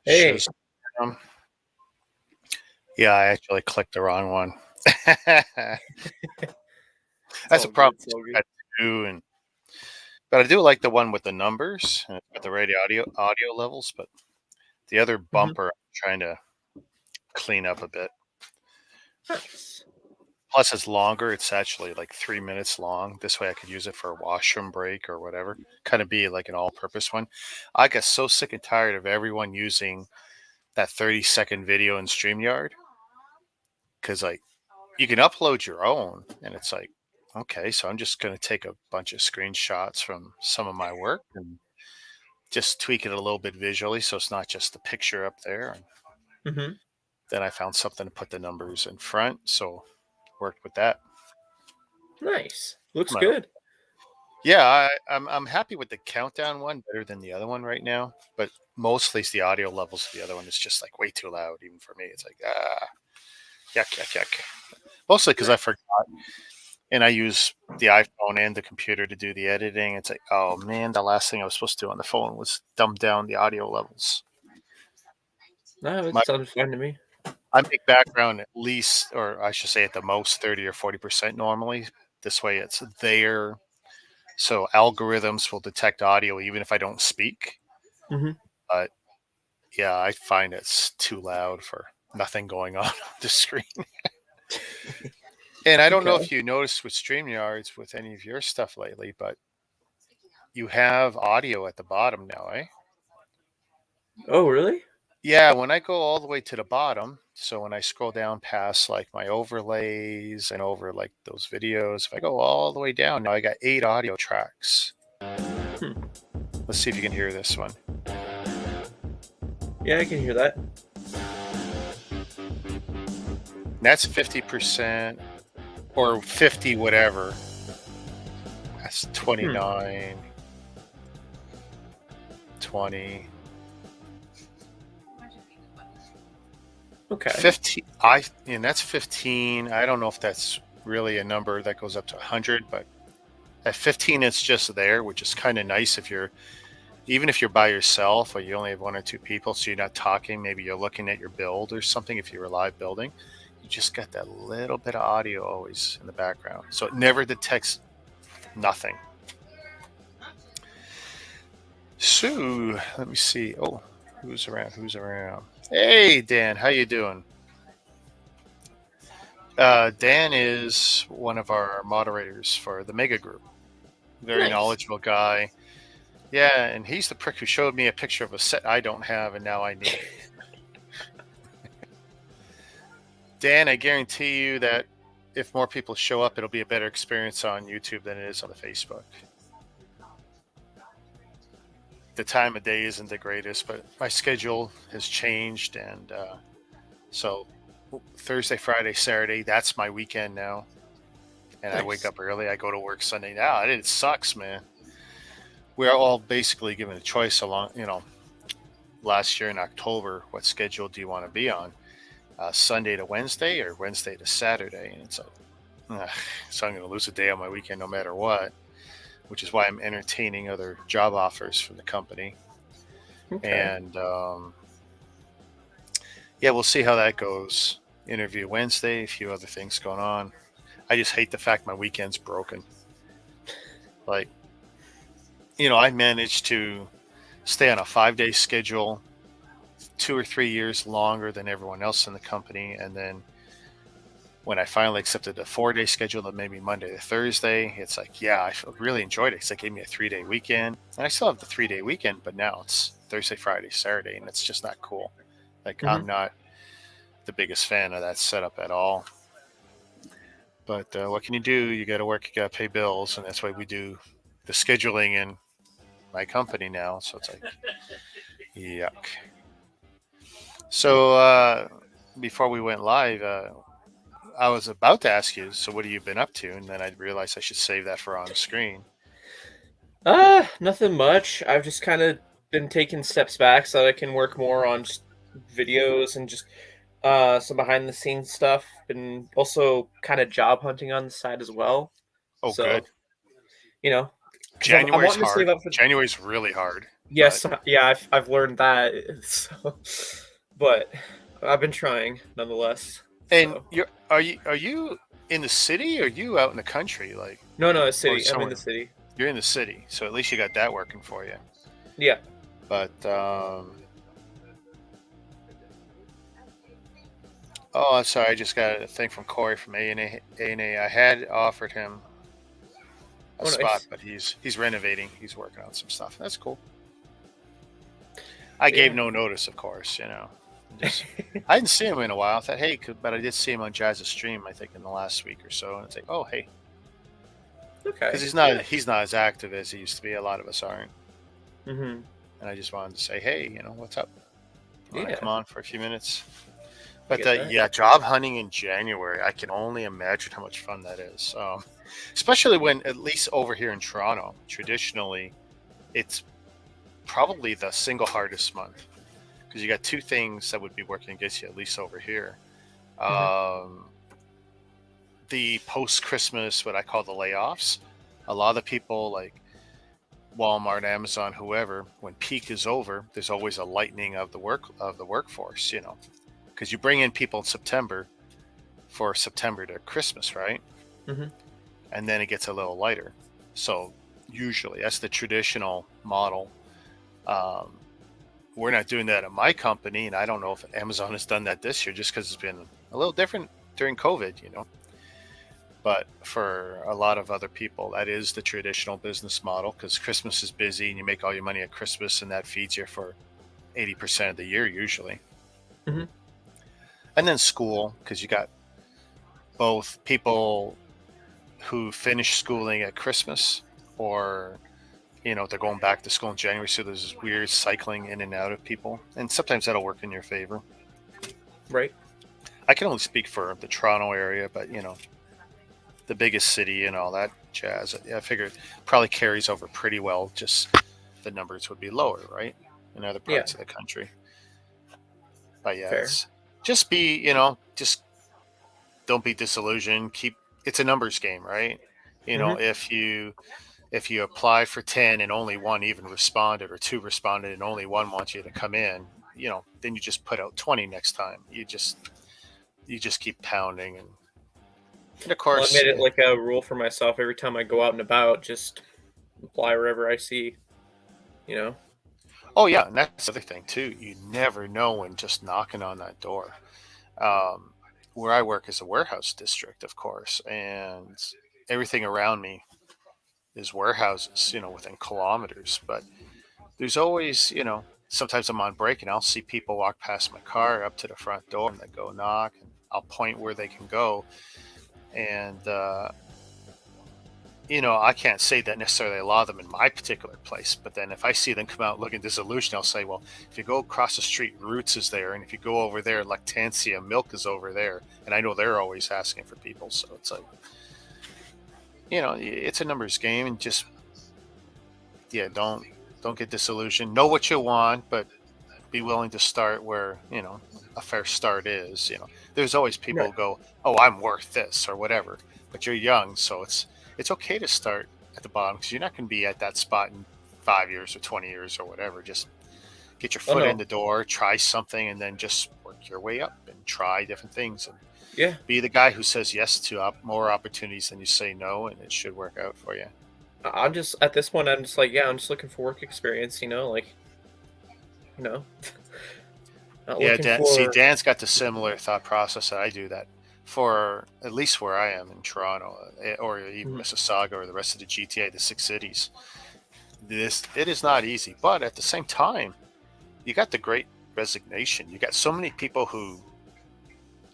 Shows. Hey, Um, yeah, I actually clicked the wrong one. it's That's a all good. problem It's all good. I do, but I do like the one with the numbers and it's got the right audio levels. But the other hmm bumper, I'm trying to clean up a bit. Nice. Plus, it's longer. It's actually like 3 minutes long. This way, I could use it for a washroom break or whatever. Kind of be like an all-purpose one. I get so sick and tired of everyone using that 30-second video in StreamYard because like you can upload your own and it's like, okay, so I'm just going to take a bunch of screenshots from some of my work and just tweak it a little bit visually so it's not just the picture up there. And hmm then I found something to put the numbers in front, so worked with that. Nice. Looks Well, good. yeah, I'm happy with the countdown one, better than the other one right now, but mostly it's the audio levels of the other one is just like way too loud even for me. It's like yuck yuck yuck, mostly because I Nice. forgot. And I use the iPhone and the computer to do the editing. It's like, oh man, the last thing I was supposed to do on the phone was dumb down the audio levels. No, it My, sounds fine to me. I make background at least, or I should say at the most 30 or 40% normally. This way it's there. So algorithms will detect audio even if I don't speak. hmm But yeah, I find it's too loud for nothing going on the screen. And I don't know Okay. if you noticed with StreamYards with any of your stuff lately, but you have audio at the bottom now, eh? Oh, really? Yeah, when I go all the way to the bottom, so when I scroll down past like my overlays and over like those videos, if I go all the way down, now I got 8 audio tracks. Hmm. Let's see if you can hear this one. Yeah, I can hear that. And that's 50% or 50 whatever. That's Hmm. 29, 20, Okay. 15. And that's 15. I don't know if that's really a number that goes up to 100, but at 15 it's just there, which is kind of nice if you're even if you're by yourself or you only have one or two people, so you're not talking, maybe you're looking at your build or something. If you're live building, you just got that little bit of audio always in the background, so it never detects nothing. So let me see. Oh, who's around? Who's around? Hey, Dan, how you doing? Dan is one of our moderators for the Mega Group. Very Nice. knowledgeable guy. Yeah, and he's the prick who showed me a picture of a set I don't have, and now I need it. Dan, I guarantee you that if more people show up, it'll be a better experience on YouTube than it is on the Facebook. The time of day isn't the greatest, but my schedule has changed, and so Thursday, Friday, Saturday, that's my weekend now. And I wake Nice. up early. I go to work Sunday. Now it sucks, man. We're all basically given a choice along, last year in October, what schedule do you want to be on? Sunday to Wednesday or Wednesday to Saturday? And it's like, so I'm going to lose a day on my weekend no matter what, which is why I'm entertaining other job offers from the company. Okay. And yeah, we'll see how that goes. Interview Wednesday, a few other things going on. I just hate the fact my weekend's broken. Like, I managed to stay on a 5-day schedule 2 or 3 years longer than everyone else in the company. And then when I finally accepted a 4-day schedule that made me Monday to Thursday, it's like, yeah, I really enjoyed it because it gave me a 3-day weekend. And I still have the 3-day weekend, but now it's Thursday, Friday, Saturday, and it's just not cool. Like, hmm I'm not the biggest fan of that setup at all. But what can you do? You got to work, you got to pay bills, and that's why we do the scheduling in my company now. So it's like, yuck. So before we went live, I was about to ask you, so what have you been up to? And then I realized I should save that for on screen. Nothing much. I've just kind of been taking steps back so that I can work more on just videos and just some behind the scenes stuff. Been also kind of job hunting on the side as well. Oh, good. So, you know, because I'm January's wanting to save hard. up for January's really hard. But Yes, yeah, I've learned that. So, but I've been trying nonetheless. and So are you in the city or are you out in the country, like, no, no, or city. I'm in the somewhere? city. You're in the city, so at least you got that working for you. Yeah. But oh, I'm sorry, I just got a thing from Corey from A&A. I had offered him a Oh, spot, nice. but he's renovating. He's working on some stuff. That's cool. I But gave yeah. no notice, of course. Just I didn't see him in a while. I thought, hey, but I did see him on Jazz's stream, I think, in the last week or so, and it's like, oh, hey, because Okay. he's Yeah. not as active as he used to be. A lot of us aren't, Mhm. and I just wanted to say, hey, what's up? Want to come Yeah. on for a few minutes? I But get that. yeah, job hunting in January, I can only imagine how much fun that is. Especially when, at least over here in Toronto, traditionally, it's probably the single hardest month because you got two things that would be working against you, at least over here. Mhm. Um, the post Christmas, what I call the layoffs, a lot of the people like Walmart, Amazon, whoever, when peak is over, there's always a lightening of the workforce, because you bring in people in September for September to Christmas, right? Mhm. And then it gets a little lighter. So usually that's the traditional model. Um, we're not doing that at my company, and I don't know if Amazon has done that this year, just because it's been a little different during COVID. But for a lot of other people, that is the traditional business model because Christmas is busy and you make all your money at Christmas, and that feeds you for 80% of the year usually. Mhm. And then school, because you got both people who finish schooling at Christmas, or they're going back to school in January, so there's this weird cycling in and out of people, and sometimes that'll work in your favor. Right. I can only speak for the Toronto area, but the biggest city and all that jazz, I figure it probably carries over pretty well. Just the numbers would be lower, right, in other Yeah. parts of the country. But yeah, Fair. it's just don't be disillusioned. It's a numbers game, right? Mhm. If you apply for 10 and only one even responded, or two responded and only one wants you to come in, then you just put out 20 next time. You just keep pounding, and of Well, I course, made it like a rule for myself every time I go out and about, just apply wherever I see. You know. oh yeah, and that's the other thing too. You never know when just knocking on that door. Um, where I work is a warehouse district, of course, and everything around me is warehouses, within kilometers. But there's always, sometimes I'm on break and I'll see people walk past my car up to the front door and they go knock, and I'll point where they can go. And, I can't say that necessarily a lot of them in my particular place, but then if I see them come out looking disillusioned, I'll say, well, if you go across the street, Roots is there. And if you go over there, Lactancia Milk is over there. And I know they're always asking for people. So it's like, it's a numbers game, and just, yeah, don't get disillusioned. Know what you want, but be willing to start where a fair start is. There's always people Right. who go, oh, I'm worth this or whatever, but you're young, so it's okay to start at the bottom, because you're not going to be at that spot in 5 years or 20 years or whatever. Just get your Oh foot in no. the door, try something, and then just work your way up and try different things, and Yeah. be the guy who says yes to more opportunities than you say no, and it should work out for you. I'm just at this point. I'm just like, yeah, I'm just looking for work experience. Like, you know, not Yeah, looking Dan, see, for. Dan's got the similar thought process that I do. That for at least where I am in Toronto, or even Mhm. Mississauga, or the rest of the GTA, the six cities, it is not easy. But at the same time, you got the great resignation. You got so many people who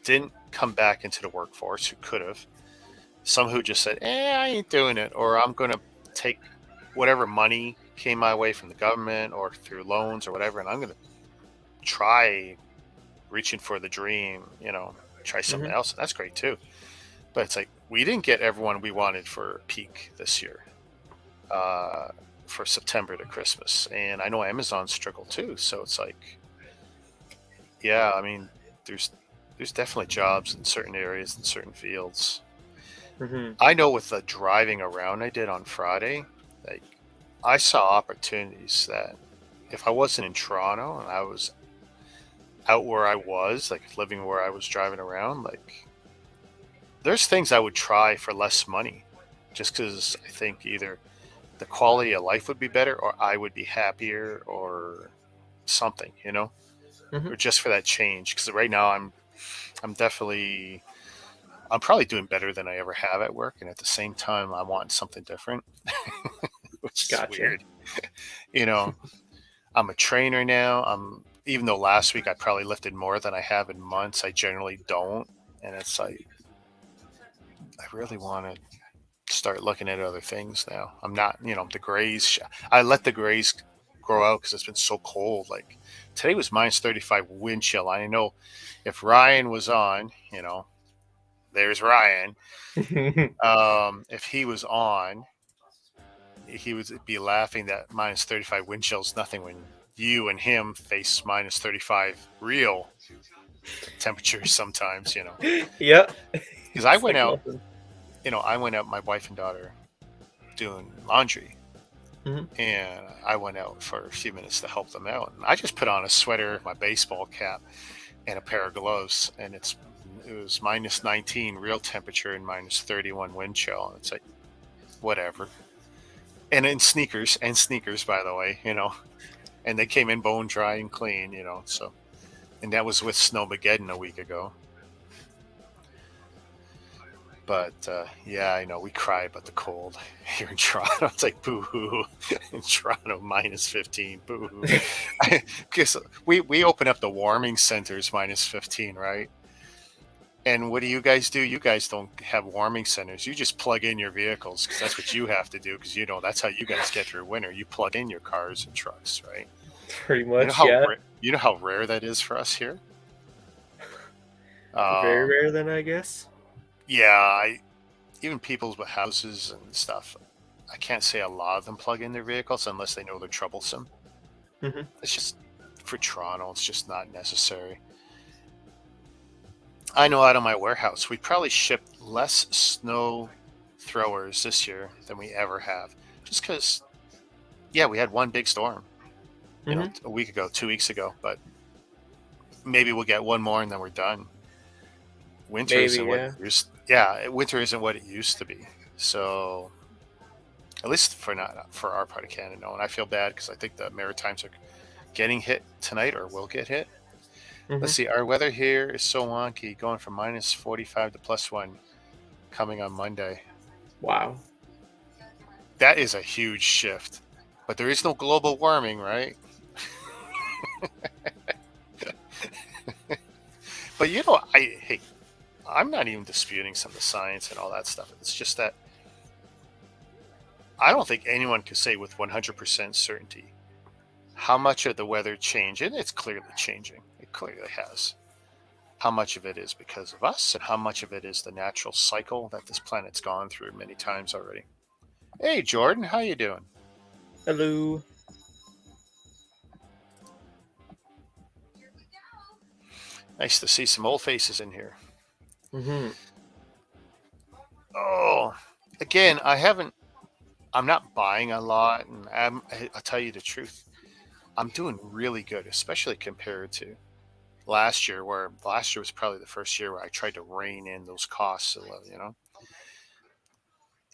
didn't come back into the workforce who could have. Some who just said, I ain't doing it, or I'm going to take whatever money came my way from the government or through loans or whatever, and I'm going to try reaching for the dream, try something Mhm. else. And that's great too. But it's like, we didn't get everyone we wanted for peak this year, uh, for September to Christmas. And I know Amazon struggled too. So it's like, yeah, I mean, there's definitely jobs in certain areas and certain fields. Mhm. I know with the driving around I did on Friday, like, I saw opportunities that if I wasn't in Toronto and I was out where I was, like living where I was driving around, like there's things I would try for less money, just because I think either the quality of life would be better, or I would be happier, or something, Hmm. or just for that change. Because right now I'm definitely I'm probably doing better than I ever have at work, and at the same time I want something different, which is Gotcha. weird. You know, I'm a trainer now. Even though last week I probably lifted more than I have in months, I generally don't, and it's like I really want to start looking at other things now. I'm not, the grays. I let the grays grow out because it's been so cold. Like today was minus 35 wind chill. I know if Ryan was on, there's Ryan. If he was on, he would be laughing that minus 35 wind chill is nothing when you and him face minus 35 real temperatures sometimes, Yep. because I It's went like out, nothing. my wife and daughter doing laundry, Hmm. and I went out for a few minutes to help them out. And I just put on a sweater, my baseball cap, and a pair of gloves, and it was minus 19 real temperature and minus 31 wind chill. It's like whatever. And in sneakers, by the way, and they came in bone dry and clean, So, and that was with Snowmageddon a week ago. But yeah, I know we cry about the cold here in Toronto. It's like boo hoo in Toronto, minus 15, boo hoo. Because we open up the warming centers minus 15, right? And what do you guys do? You guys don't have warming centers. You just plug in your vehicles because that's what you have to do. Because that's how you guys get through winter. You plug in your cars and trucks, right? Pretty You know much, how yeah. you know how rare that is for us here. Very Um, rare then, I guess. yeah, even people with houses and stuff. I can't say a lot of them plug in their vehicles unless they know they're troublesome. Hmm. It's just for Toronto, it's just not necessary. I know out of my warehouse, we probably shipped less snow throwers this year than we ever have. Just because, yeah, we had one big storm, Hmm. a week ago, 2 weeks ago, but maybe we'll get one more and then we're done. Winter Maybe, isn't what it yeah. used. Yeah, winter isn't what it used to be. So at least for not for our part of Canada, no. And I feel bad because I think the Maritimes are getting hit tonight or will get hit. Hmm. Let's see. Our weather here is so wonky, going from minus 45 to +1 coming on Monday. Wow. That is a huge shift. But there is no global warming, right? But hey, I'm not even disputing some of the science and all that stuff. It's just that I don't think anyone can say with 100% certainty how much of the weather change, and it's clearly changing. It clearly has. How much of it is because of us, and how much of it is the natural cycle that this planet's gone through many times already. Hey, Jordan, how you doing? Hello. Nice to see some old faces in here. Hmm. Oh, again, I'm not buying a lot, and I'll tell you the truth. I'm doing really good, especially compared to last year, where last year was probably the first year where I tried to rein in those costs a little.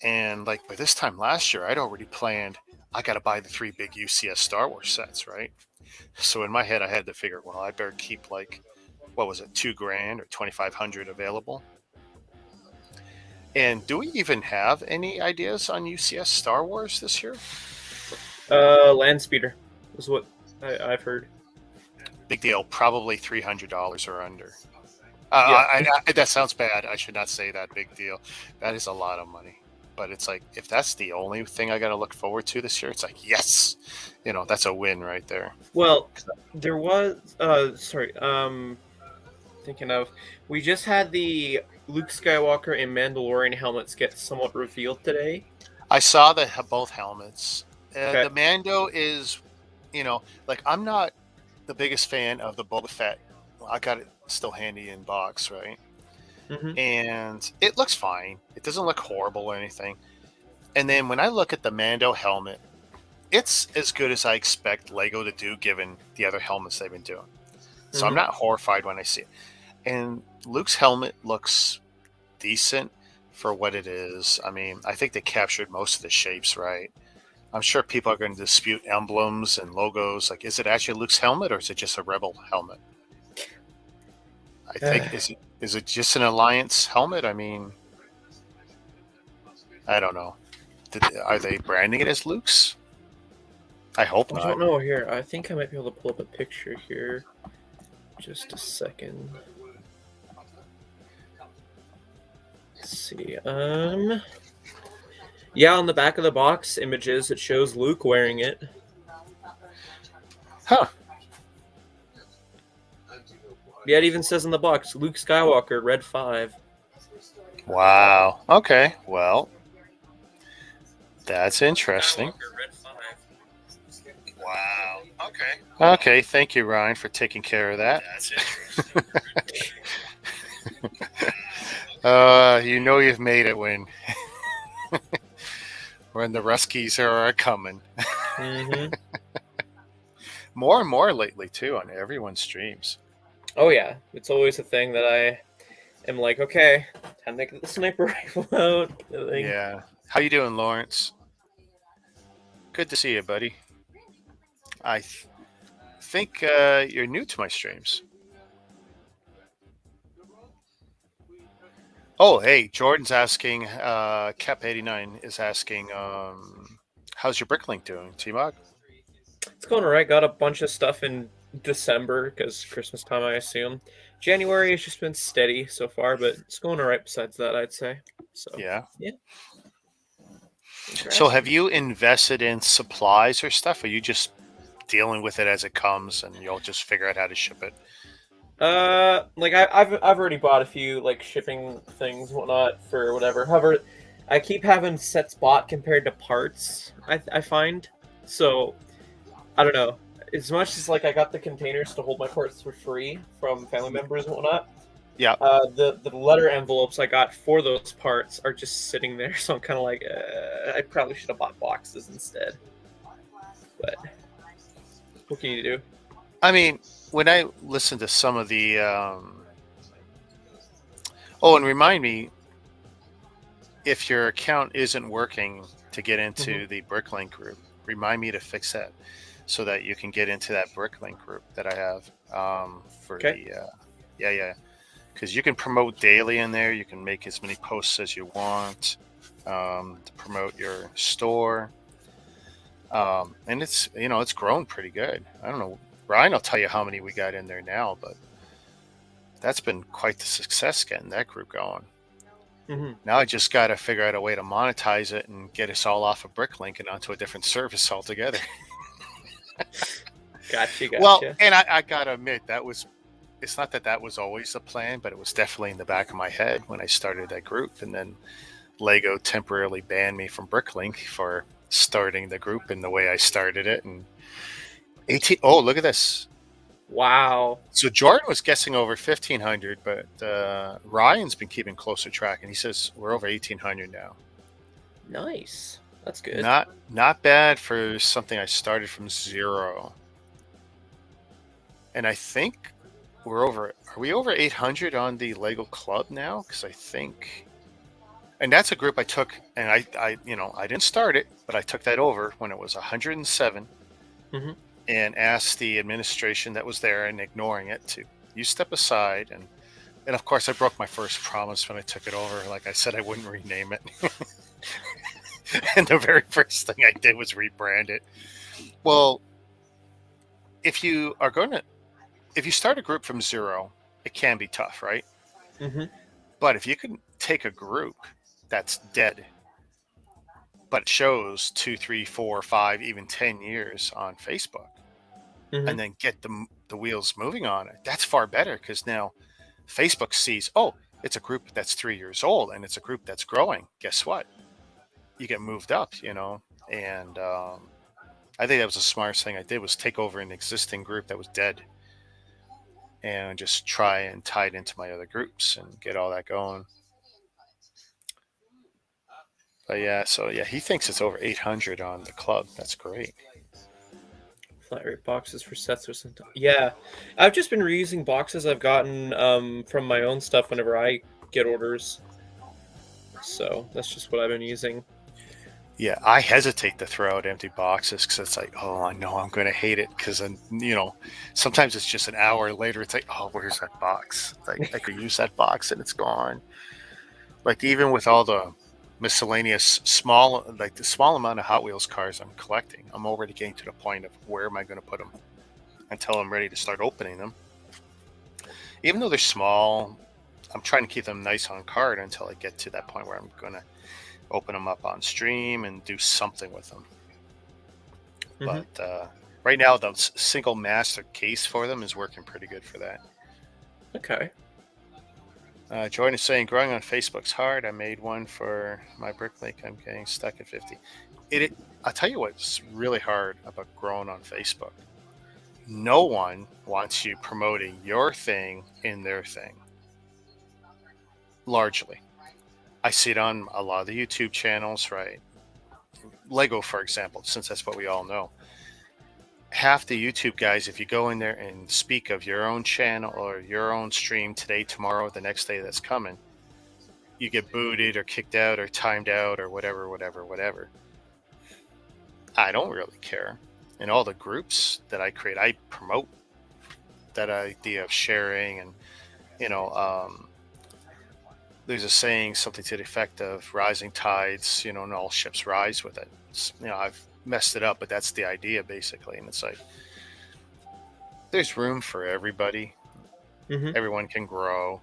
And like by this time last year, I'd already planned I got to buy the three big UCS Star Wars sets, right? So in my head, I had to figure, well, I better keep like, what was it, 2 grand or 2,500 available. And do we even have any ideas on UCS Star Wars this year? Land speeder is what I've heard. Big deal, probably $300 or under. Yep. That sounds bad. I should not say that. Big deal. That is a lot of money. But it's like, if that's the only thing I got to look forward to this year, it's like, yes, that's a win right there. Well, there was sorry, thinking of, we just had the Luke Skywalker and Mandalorian helmets get somewhat revealed today. I saw both helmets. Okay. The Mando is, like I'm not the biggest fan of the Boba Fett. I got it still handy in box, right? Hmm. And it looks fine. It doesn't look horrible or anything. And then when I look at the Mando helmet, it's as good as I expect Lego to do, given the other helmets they've been doing. So I'm Mhm. not horrified when I see it. And Luke's helmet looks decent for what it is. I mean, I think they captured most of the shapes right. I'm sure people are going to dispute emblems and logos. Like, is it actually Luke's helmet or is it just a Rebel helmet? I think is it just an Alliance helmet? I mean, I don't know. Are they branding it as Luke's? I hope I not. don't know here. I think I might be able to pull up a picture here. Just a second. Let's see. Yeah, on the back of the box images, it shows Luke wearing it. Huh. Yeah, it even says on the box, Luke Skywalker, Red 5. Wow. Okay. Well, that's interesting. Skywalker, Red 5. Wow. Okay. Okay. Thank you, Ryan, for taking care of that. That's interesting. You know you've made it when the Ruskies are coming. Mm-hmm. More and more lately too on everyone's streams. Oh yeah, it's always a thing that I am like, okay, time to get the sniper rifle out. Yeah. How you doing, Lawrence? Good to see you, buddy. I think you're new to my streams. Oh, hey, Jordan's asking. Cap89 is asking, how's your Bricklink doing, T-Mog? It's going alright. Got a bunch of stuff in December because Christmas time, I assume. January has just been steady so far, but it's going alright. Besides that, I'd say. So Yeah. yeah. So have you invested in supplies or stuff? Or are you just dealing with it as it comes and you'll just figure out how to ship it? Like I've already bought a few like shipping things, and whatnot for whatever. However, I keep having sets bought compared to parts. I find so I don't know. As much as like I got the containers to hold my parts for free from family members and whatnot. Yeah. The letter envelopes I got for those parts are just sitting there, so I'm kind of like, I probably should have bought boxes instead. But what can you do? I mean, when I listen to some of the, oh, and remind me, if your account isn't working to get into the Bricklink group, remind me to fix that so that you can get into that Bricklink group that I have for Okay. yeah. Because you can promote daily in there. You can make as many posts as you want to promote your store. And it's, it's grown pretty good. I don't know. Ryan will tell you how many we got in there now, but that's been quite the success getting that group going. Mm-hmm. Now I just got to figure out a way to monetize it and get us all off of Bricklink and onto a different service altogether. Gotcha. Well, and I got to admit, it's not that was always the plan, but it was definitely in the back of my head when I started that group. And then Lego temporarily banned me from Bricklink for starting the group in the way I started it. And 18, oh, look at this. Wow. So Jordan was guessing over 1,500, but Ryan's been keeping closer track, and he says we're over 1,800 now. Nice. That's good. Not bad for something I started from zero. And I think are we over 800 on the Lego Club now? Because I think, and that's a group I took, and I didn't start it, but I took that over when it was 107. Mm-hmm. And asked the administration that was there and ignoring it to you step aside. And of course I broke my first promise when I took it over. Like I said, I wouldn't rename it. And the very first thing I did was rebrand it. Well, if you start a group from zero, it can be tough, right? Mm-hmm. But if you can take a group that's dead, but it shows 2, 3, 4, 5, even 10 years on Facebook, and then get the wheels moving on it, that's far better, because now Facebook sees, oh, it's a group that's 3 years old and it's a group that's growing. Guess what? You get moved up, and I think that was the smartest thing I did, was take over an existing group that was dead and just try and tie it into my other groups and get all that going. But yeah, so yeah, he thinks it's over 800 on the club. That's great. Flat rate boxes for sets or something. Yeah, I've just been reusing boxes I've gotten from my own stuff whenever I get orders. So that's just what I've been using. Yeah, I hesitate to throw out empty boxes because it's like, oh, I know I'm going to hate it because, sometimes it's just an hour later. It's like, oh, where's that box? Like, I could use that box and it's gone. Like, even with all the miscellaneous like the small amount of Hot Wheels cars I'm collecting, I'm already getting to the point of where am I going to put them until I'm ready to start opening them. Even though they're small, I'm trying to keep them nice on card until I get to that point where I'm going to open them up on stream and do something with them. Mm-hmm. But right now, the single master case for them is working pretty good for that. Okay. Jordan is saying, growing on Facebook's hard. I made one for my Bricklake. I'm getting stuck at 50. I'll tell you what's really hard about growing on Facebook. No one wants you promoting your thing in their thing. Largely. I see it on a lot of the YouTube channels, right? Lego, for example, since that's what we all know. Half the YouTube guys, if you go in there and speak of your own channel or your own stream today, tomorrow, the next day that's coming, you get booted or kicked out or timed out or whatever. I don't really care. In all the groups that I create, I promote that idea of sharing and, there's a saying, something to the effect of rising tides, and all ships rise with it. I've messed it up, but that's the idea basically. And it's like, there's room for everybody. Mm-hmm. Everyone can grow,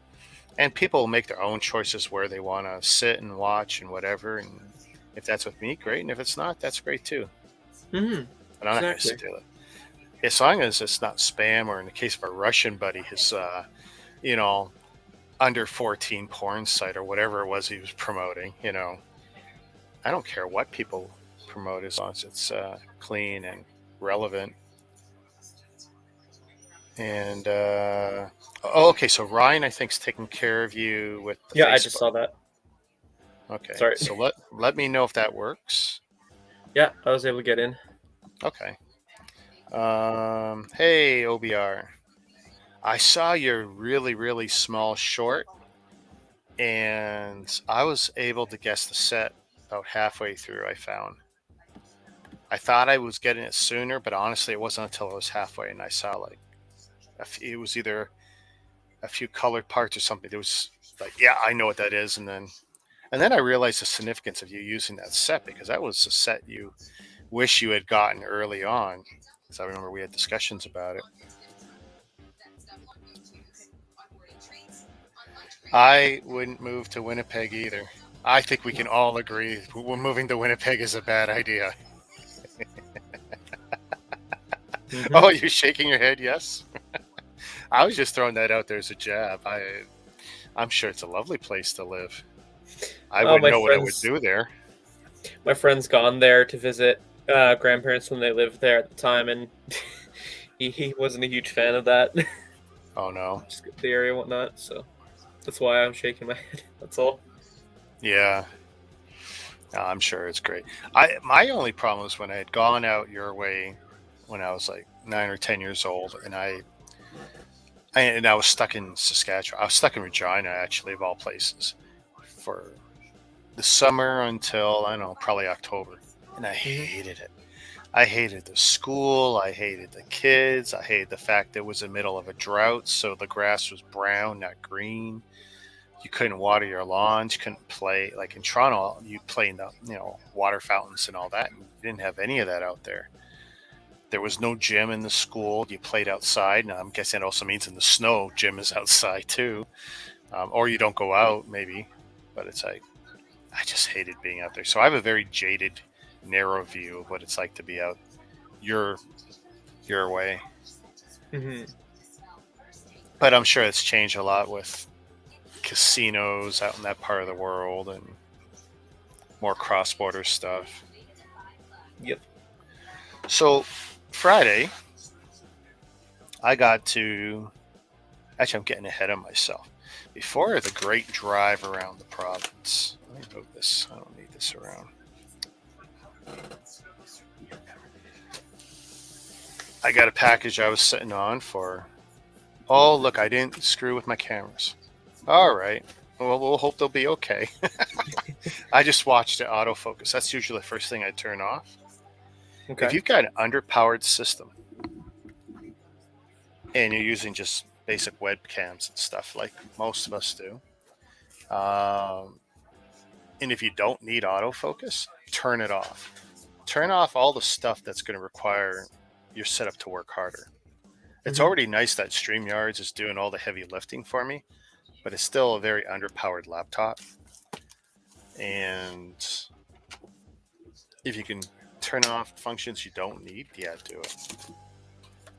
and people make their own choices where they want to sit and watch and whatever. And if that's with me, great. And if it's not, that's great too. Mm-hmm. But I'm not going to steal it. As long as it's not spam, or in the case of a Russian buddy, his, under 14 porn site or whatever it was he was promoting, I don't care what people promote as long as it's clean and relevant. And okay, so Ryan, I think, is taking care of you with the Yeah, Facebook. I just saw that. Okay, Sorry. so let me know if that works. Yeah, I was able to get in. Okay. Hey, OBR. I saw your really, really small short, and I was able to guess the set about halfway through. I thought I was getting it sooner, but honestly, it wasn't until I was halfway and I saw like it was either a few colored parts or something. There was like, yeah, I know what that is, and then I realized the significance of you using that set, because that was a set you wish you had gotten early on. Because I remember we had discussions about it. I wouldn't move to Winnipeg either. I think we can all agree moving to Winnipeg is a bad idea. Mm-hmm. Oh, you're shaking your head, yes? I was just throwing that out there as a jab. I'm sure it's a lovely place to live. I wouldn't know what I would do there. My friend's gone there to visit grandparents when they lived there at the time, and he wasn't a huge fan of that. Oh, no. Just the area and whatnot, so that's why I'm shaking my head. That's all. Yeah. I'm sure it's great. My only problem was when I had gone out your way when I was like 9 or 10 years old, and I was stuck in Saskatchewan. I was stuck in Regina, actually, of all places, for the summer until, I don't know, probably October. And I hated it. I hated the school. I hated the kids. I hated the fact that it was in the middle of a drought, so the grass was brown, not green. You couldn't water your lawns. You couldn't play. Like in Toronto, you play in the water fountains and all that. And you didn't have any of that out there. There was no gym in the school. You played outside. Now, I'm guessing it also means in the snow, gym is outside too. Or you don't go out, maybe. But it's like, I just hated being out there. So I have a very jaded, narrow view of what it's like to be out your way. Mm-hmm. But I'm sure it's changed a lot with casinos out in that part of the world and more cross-border stuff. Yep. So Friday, I got to... Actually, I'm getting ahead of myself. Before the great drive around the province, Let me move this. I don't need this around. I got a package I was sitting on for. Oh, look, I didn't screw with my cameras. All right. Well, we'll hope they'll be okay. I just watched it autofocus. That's usually the first thing I turn off. Okay. If you've got an underpowered system and you're using just basic webcams and stuff like most of us do, and if you don't need autofocus, turn it off. Turn off all the stuff that's going to require your setup to work harder. It's already nice that StreamYards is doing all the heavy lifting for me, but it's still a very underpowered laptop. And if you can turn off functions you don't need, yeah, do it.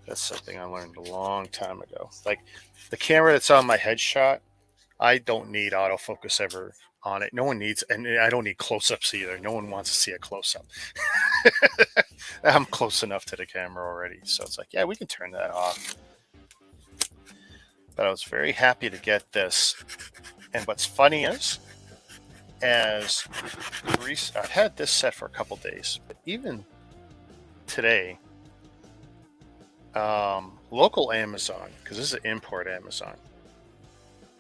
That's something I learned a long time ago. Like the camera that's on my headshot, I don't need autofocus ever on it. No one needs, and I don't need close-ups either. No one wants to see a close-up. I'm close enough to the camera already. So it's like, yeah, we can turn that off. But I was very happy to get this. And what's funny is, I've had this set for a couple days, but even today, local Amazon, because this is an import Amazon,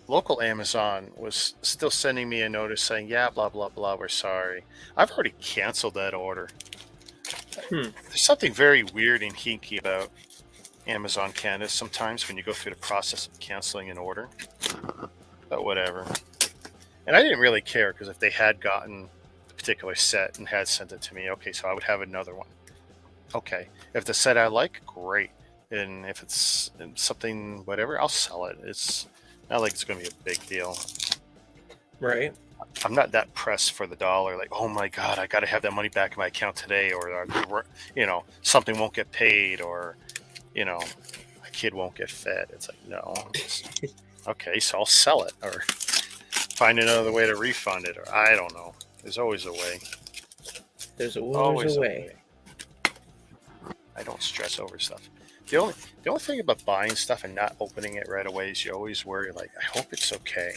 local Amazon was still sending me a notice saying, yeah, blah, blah, blah, we're sorry. I've already canceled that order. There's something very weird and hinky about Amazon Canada sometimes when you go through the process of canceling an order. But whatever. And I didn't really care because if they had gotten the particular set and had sent it to me, okay, so I would have another one. Okay. If the set I like, great. And if it's something, whatever, I'll sell it. It's not like it's going to be a big deal. Right. I'm not that pressed for the dollar. Like, oh my God, I got to have that money back in my account today, or something won't get paid, or my kid won't get fed. It's like, no. Okay, so I'll sell it, or find another way to refund it, or I don't know. There's always a way. There's always a way. I don't stress over stuff. The only thing about buying stuff and not opening it right away is you always worry, like, I hope it's okay.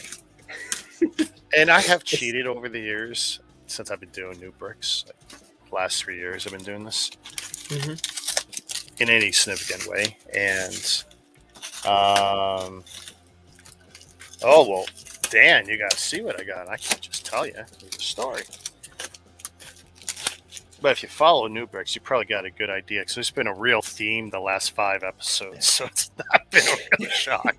And I have cheated over the years since I've been doing New Bricks. Like, the last 3 years I've been doing this in any significant way. And oh well, Dan, you gotta see what I got. I can't just tell you. There's a story. But if you follow New Bricks, you probably got a good idea because there's been a real theme the last 5 episodes, so it's not been a real shock.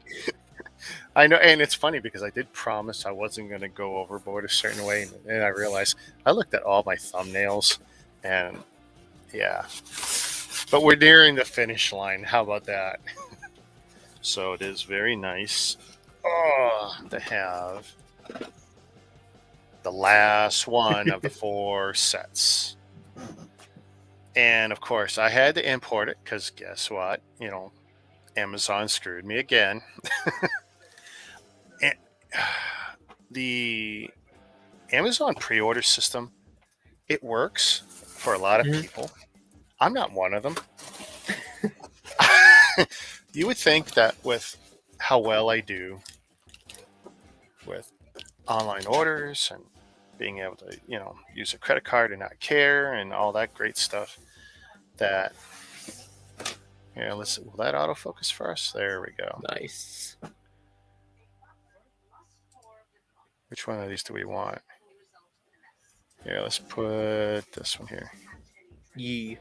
I know, and it's funny because I did promise I wasn't going to go overboard a certain way, and I realized I looked at all my thumbnails, and yeah. But we're nearing the finish line. How about that? So it is very nice to have the last one of the 4 sets. And of course, I had to import it because guess what? Amazon screwed me again. And the Amazon pre-order system, it works for a lot of people. I'm not one of them. You would think that with how well I do with online orders and being able to, use a credit card and not care and all that great stuff, that will that autofocus for us? There we go. Nice. Which one of these do we want? Here, let's put this one here. Yee.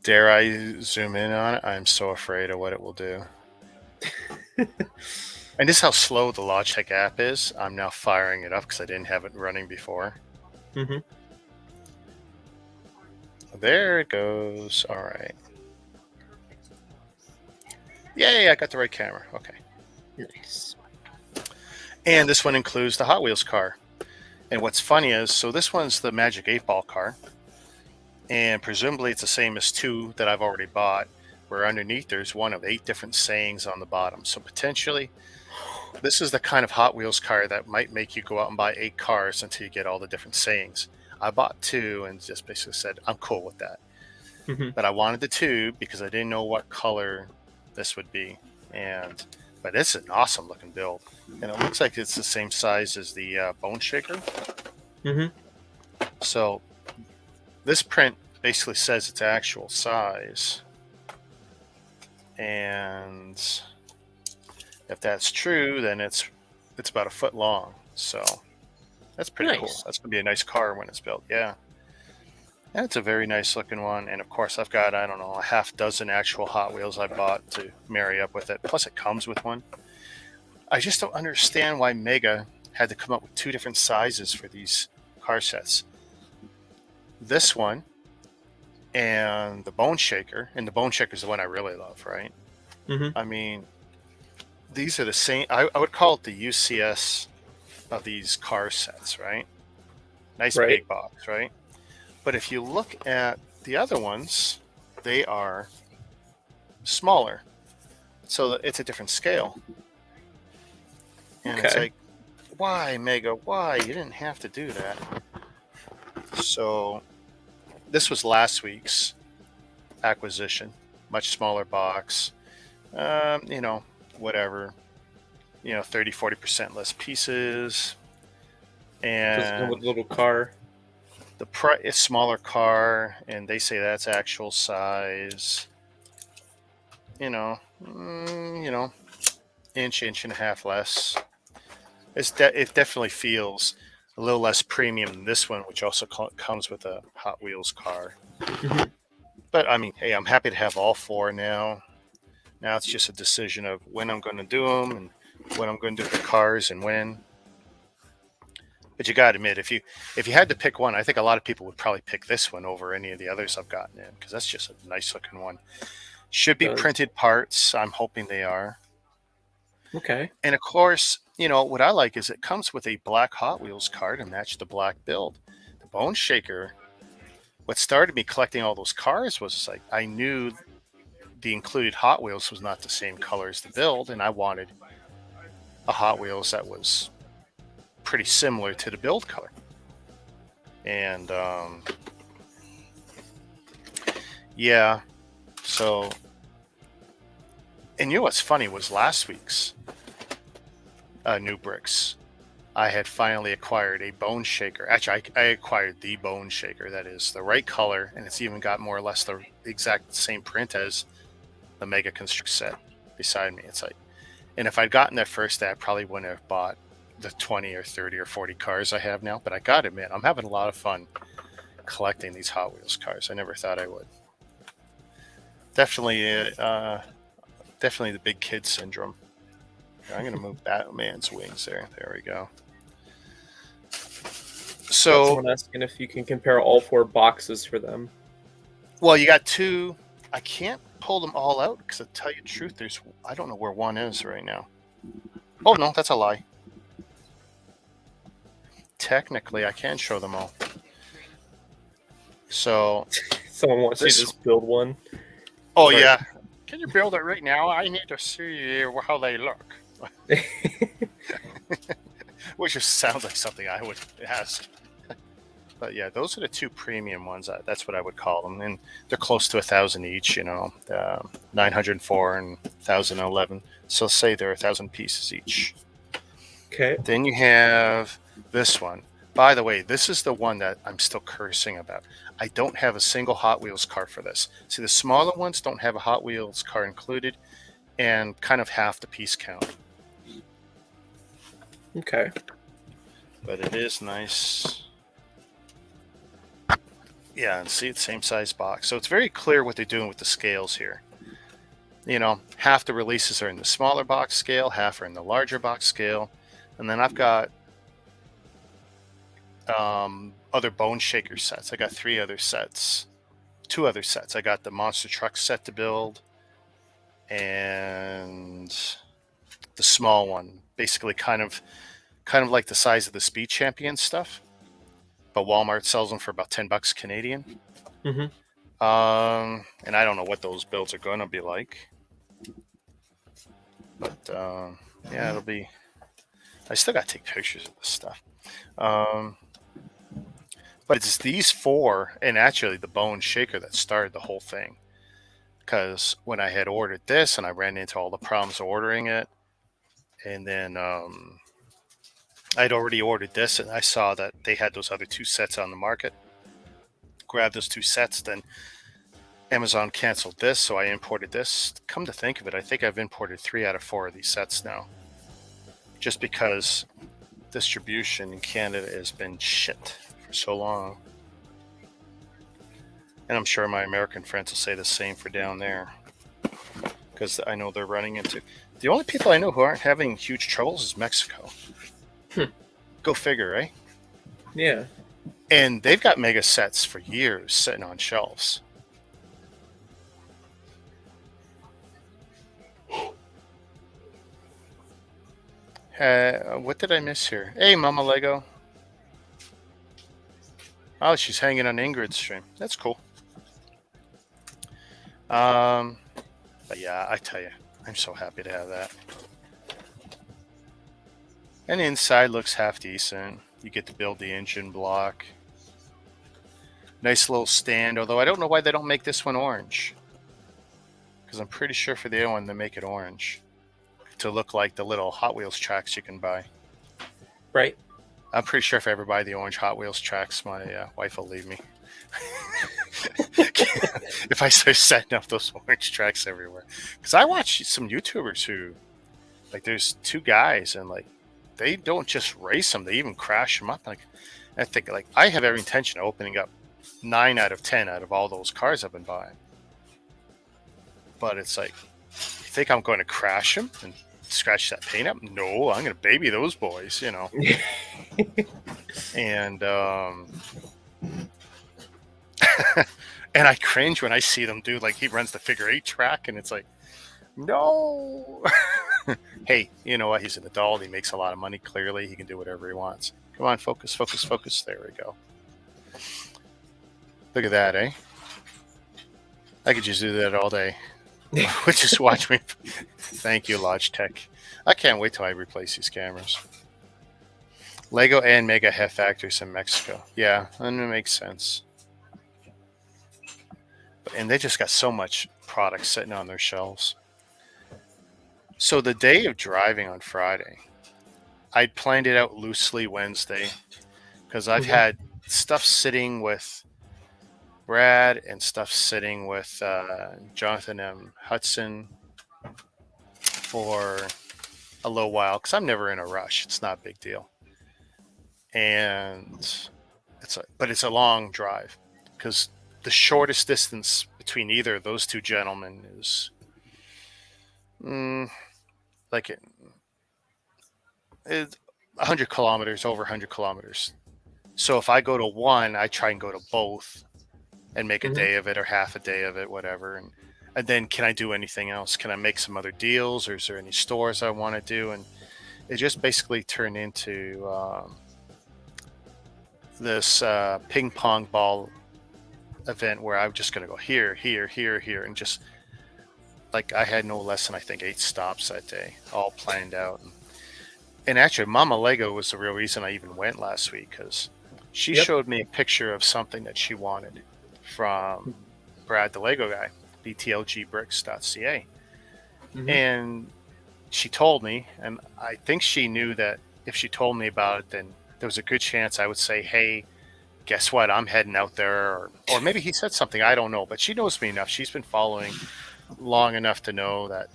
Dare I zoom in on it? I'm so afraid of what it will do. And this is how slow the Logitech app is. I'm now firing it up because I didn't have it running before. There it goes. All right. Yay, I got the right camera. Okay. Nice. And this one includes the Hot Wheels car. And what's funny is, so this one's the Magic 8-Ball car. And presumably it's the same as 2 that I've already bought, where underneath there's one of 8 different sayings on the bottom. So potentially, this is the kind of Hot Wheels car that might make you go out and buy 8 cars until you get all the different sayings. I bought 2 and just basically said, I'm cool with that. But I wanted the 2 because I didn't know what color this would be. But But it's an awesome looking build, and it looks like it's the same size as the Bone Shaker. Mm-hmm. So this print basically says its actual size, and if that's true, then it's about a foot long. So that's pretty cool. Nice. That's gonna be a nice car when it's built. Yeah. That's a very nice looking one. And of course, I've got, I don't know, a half dozen actual Hot Wheels I bought to marry up with it. Plus, it comes with one. I just don't understand why Mega had to come up with two different sizes for these car sets. This one and the Bone Shaker. And the Bone Shaker is the one I really love, right? Mm-hmm. I mean, these are the same. I would call it the UCS of these car sets, right? Nice Right. big box, right? But if you look at the other ones, they are smaller. So it's a different scale. And it's Okay. like, why, Mega? Why? You didn't have to do that. So this was last week's acquisition. Much smaller box. Whatever. 30, 40% less pieces. Just And with a little car. the is smaller car, and they say that's actual size. Inch and a half less. It definitely feels a little less premium than this one, which also comes with a Hot Wheels car. Mhm. But I mean, hey, I'm happy to have all four now. Now it's just a decision of when I'm going to do them and when I'm going to do the cars and when. But you got to admit, if you had to pick one, I think a lot of people would probably pick this one over any of the others I've gotten in, because that's just a nice looking one. Should be printed parts. I'm hoping they are. Okay. And of course, what I like is it comes with a black Hot Wheels car to match the black build. The Bone Shaker, what started me collecting all those cars was like I knew the included Hot Wheels was not the same color as the build, and I wanted a Hot Wheels that was pretty similar to the build color. And yeah, so, and what's funny was last week's New Bricks, I had finally acquired a Bone Shaker. Actually, I acquired the Bone Shaker. That is the right color, and it's even got more or less the exact same print as the Mega Construct set beside me. It's like, and if I'd gotten that first day, I probably wouldn't have bought the 20 or 30 or 40 cars I have now. But I got to admit, I'm having a lot of fun collecting these Hot Wheels cars. I never thought I would. Definitely the big kid syndrome. I'm going to move Batman's wings there. There we go. So, someone asking if you can compare all four boxes for them. Well, you got two. I can't pull them all out because, to tell you the truth, I don't know where one is right now. Oh no, that's a lie. Technically, I can show them all. So, someone wants you to just build one. Oh sorry. Yeah, can you build it right now? I need to see how they look. Which just sounds like something I would ask. But yeah, those are the two premium ones. That's what I would call them, and they're close to 1,000 each. 904 and 1,011. So say they're 1,000 pieces each. Okay. Then you have this one. By the way, this is the one that I'm still cursing about. I don't have a single Hot Wheels car for this. See, the smaller ones don't have a Hot Wheels car included, and kind of half the piece count. Okay. But it is nice. Yeah, and see, it's same size box. So it's very clear what they're doing with the scales here. Half the releases are in the smaller box scale, half are in the larger box scale. And then I've got other Bone Shaker sets. I got two other sets. I got the Monster Truck set to build, and the small one, basically kind of like the size of the Speed Champion stuff, but Walmart sells them for about $10 Canadian. Mm-hmm. And I don't know what those builds are going to be like, but yeah, it'll be. I still got to take pictures of this stuff. But it's these four, and actually the Bone Shaker, that started the whole thing. 'Cause when I had ordered this and I ran into all the problems ordering it, I was like, And then I'd already ordered this, and I saw that they had those other 2 sets on the market. Grabbed those 2 sets, then Amazon canceled this, so I imported this. Come to think of it, I think I've imported 3 out of 4 of these sets now. Just because distribution in Canada has been shit for so long. And I'm sure my American friends will say the same for down there. Because I know they're running into... The only people I know who aren't having huge troubles is Mexico. Go figure, right? Yeah. And they've got mega sets for years sitting on shelves. What did I miss here? Hey, Mama Lego. Oh, she's hanging on Ingrid's stream. That's cool. But yeah, I tell you, I'm so happy to have that. And the inside looks half decent. You get to build the engine block. Nice little stand, although I don't know why they don't make this one orange. Because I'm pretty sure for the other one they make it orange. To look like the little Hot Wheels tracks you can buy. Right. I'm pretty sure if I ever buy the orange Hot Wheels tracks, my wife will leave me. If I start setting up those orange tracks everywhere. Because I watch some YouTubers who, like, there's 2 guys and, like, they don't just race them, they even crash them up. Like, I think, like, I have every intention of opening up 9 out of 10 out of all those cars I've been buying. But it's like, you think I'm going to crash them and scratch that paint up? No, I'm going to baby those boys, you know. And and I cringe when I see them do, like, he runs the figure 8 track and it's like, no. Hey, you know what? He's an adult. He makes a lot of money. Clearly, he can do whatever he wants. Come on, focus, focus, focus. There we go. Look at that, eh? I could just do that all day. Just watch me. Thank you, Logitech. I can't wait till I replace these cameras. Lego and Mega have factories in Mexico. Yeah, and it makes sense. And they just got so much product sitting on their shelves. So the day of driving on Friday, I planned it out loosely Wednesday because I've had stuff sitting with Brad and stuff sitting with Jonathan M. Hudson for a little while because I'm never in a rush. It's not a big deal. And it's a long drive because the shortest distance between either of those 2 gentlemen is like 100 kilometers, over 100 kilometers. So if I go to one, I try and go to both and make a day of it or half a day of it, whatever. And then can I do anything else? Can I make some other deals, or is there any stores I want to do? And it just basically turned into this ping pong ball event where I'm just going to go here, here, here, here, and just, like, I had no less than, I think, 8 stops that day, all planned out. And actually, Mama Lego was the real reason I even went last week, because she showed me a picture of something that she wanted from Brad, the Lego guy, btlgbricks.ca. And she told me, and I think she knew that if she told me about it, then there was a good chance I would say, hey, guess what? I'm heading out there. Or maybe he said something. I don't know. But she knows me enough. She's been following long enough to know that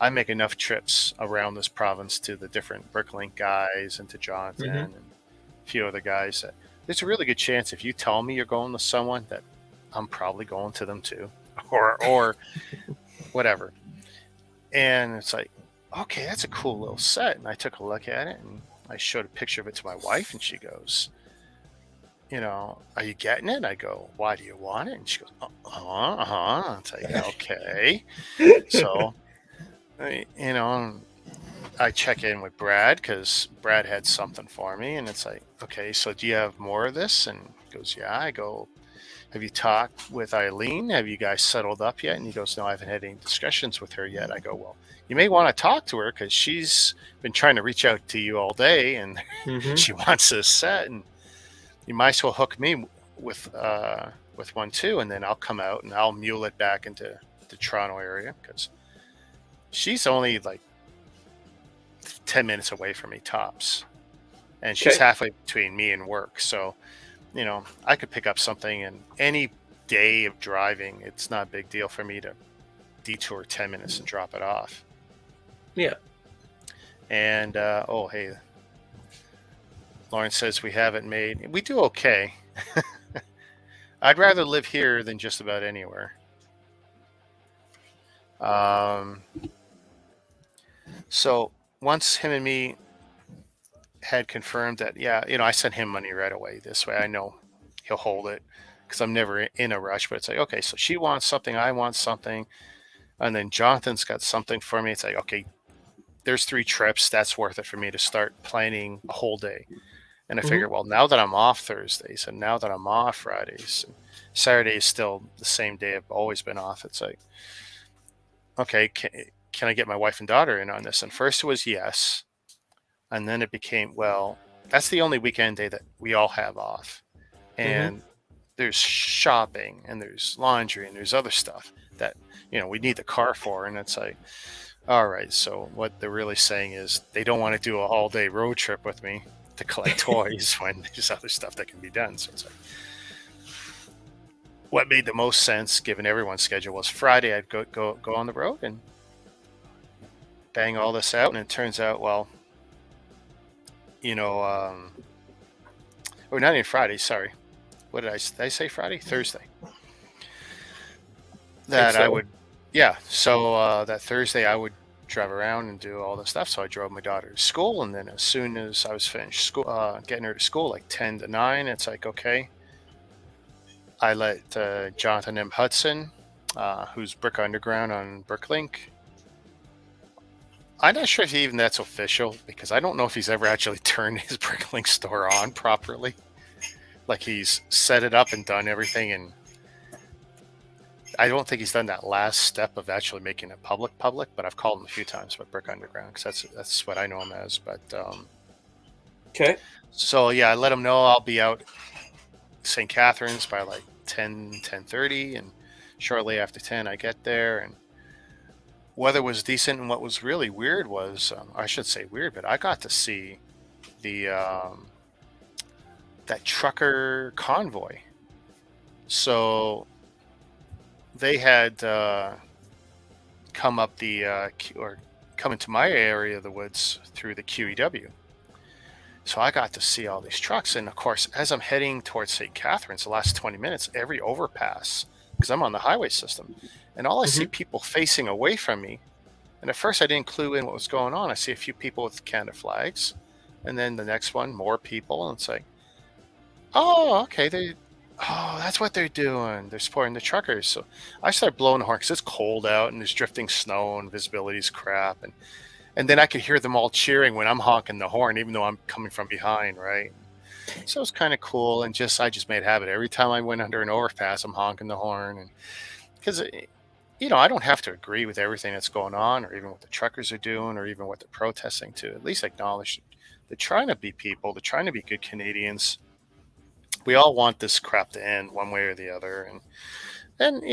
I make enough trips around this province to the different Bricklink guys and to Jonathan and a few other guys. That there's a really good chance if you tell me you're going to someone that I'm probably going to them too. Or whatever. And it's like, okay, that's a cool little set. And I took a look at it and I showed a picture of it to my wife and she goes, you know, are you getting it? I go, why do you want it? And she goes, It's like, okay. So, you know, I check in with Brad because Brad had something for me. And it's like, okay, so do you have more of this? And he goes, yeah. I go, have you talked with Eileen? Have you guys settled up yet? And he goes, no, I haven't had any discussions with her yet. I go, well, you may want to talk to her because she's been trying to reach out to you all day and she wants this set. And you might as well hook me with one too. And then I'll come out and I'll mule it back into the Toronto area because she's only like 10 minutes away from me tops, and she's Okay. halfway between me and work. So, I could pick up something, and any day of driving, it's not a big deal for me to detour 10 minutes and drop it off. Yeah. And oh, hey, Lauren says we we do okay. I'd rather live here than just about anywhere. So once him and me had confirmed that, yeah, I sent him money right away. This way I know he'll hold it, because I'm never in a rush. But it's like, okay, so she wants something, I want something, and then Jonathan's got something for me. It's like, okay, there's 3 trips. That's worth it for me to start planning a whole day. And I figure, well, now that I'm off Thursdays, and now that I'm off Fridays, and Saturday is still the same day I've always been off, it's like, okay, can I get my wife and daughter in on this? And first it was yes. And then it became, well, that's the only weekend day that we all have off. And there's shopping, and there's laundry, and there's other stuff that, we need the car for. And it's like, all right, so what they're really saying is they don't want to do a all-day road trip with me to collect toys when there's other stuff that can be done. So it's like, what made the most sense given everyone's schedule was Friday I'd go on the road and bang all this out. And it turns out, well, or not even Friday, sorry. What did I say Friday? Thursday. That so. I would, yeah. So that Thursday I would drive around and do all the stuff. So I drove my daughter to school, and then as soon as I was finished school, getting her to school, like 10 to 9, it's like, okay. I let Jonathan M. Hudson, who's Brick Underground on Bricklink. I'm not sure if even that's official, because I don't know if he's ever actually turned his Bricklink store on properly. Like, he's set it up and done everything, and I don't think he's done that last step of actually making it public. But I've called him a few times with Brick Underground, because that's what I know him as. But Okay. so yeah, I let him know I'll be out St. Catharines by like 10:30, and shortly after 10 I get there, and weather was decent. And what was really weird was, I should say weird, but I got to see the that trucker convoy. So they had come up or come into my area of the woods through the QEW. So I got to see all these trucks. And of course, as I'm heading towards St. Catharines, the last 20 minutes, every overpass, because I'm on the highway system, and all I see people facing away from me. And at first I didn't clue in what was going on. I see a few people with Canada flags, and then the next one, more people. And it's like, oh, okay, that's what they're doing. They're supporting the truckers. So I start blowing the horn, because it's cold out and there's drifting snow and visibility's crap. And then I could hear them all cheering when I'm honking the horn, even though I'm coming from behind, right? So it was kind of cool. And I just made a habit. Every time I went under an overpass, I'm honking the horn. And because, I don't have to agree with everything that's going on, or even what the truckers are doing, or even what they're protesting to. At least acknowledge they're trying to be people. They're trying to be good Canadians. We all want this crap to end one way or the other. And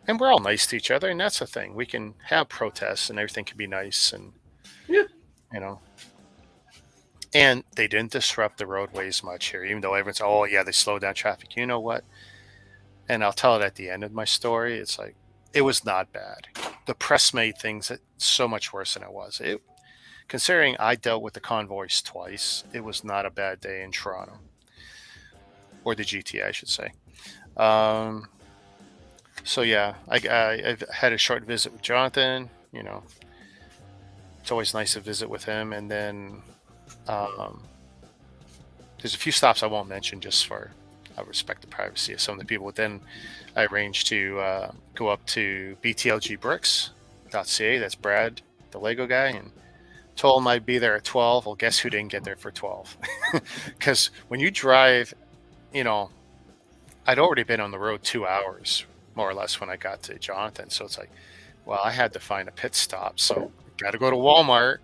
and we're all nice to each other. And that's the thing. We can have protests and everything can be nice. And, and they didn't disrupt the roadways much here, even though everyone's, oh, yeah, they slowed down traffic. You know what? And I'll tell it at the end of my story. It's like, it was not bad. The press made things so much worse than it was. Considering I dealt with the convoys twice, it was not a bad day in Toronto. Or the GTA, I should say. So yeah, I've had a short visit with Jonathan. It's always nice to visit with him. And then there's a few stops I won't mention, just for I respect the privacy of some of the people. But then I arranged to go up to btlgbricks.ca. That's Brad, the Lego guy, and told him I'd be there at 12. Well, guess who didn't get there for 12? Because when you drive, I'd already been on the road 2 hours, more or less, when I got to Jonathan. So it's like, well, I had to find a pit stop. So got to go to Walmart,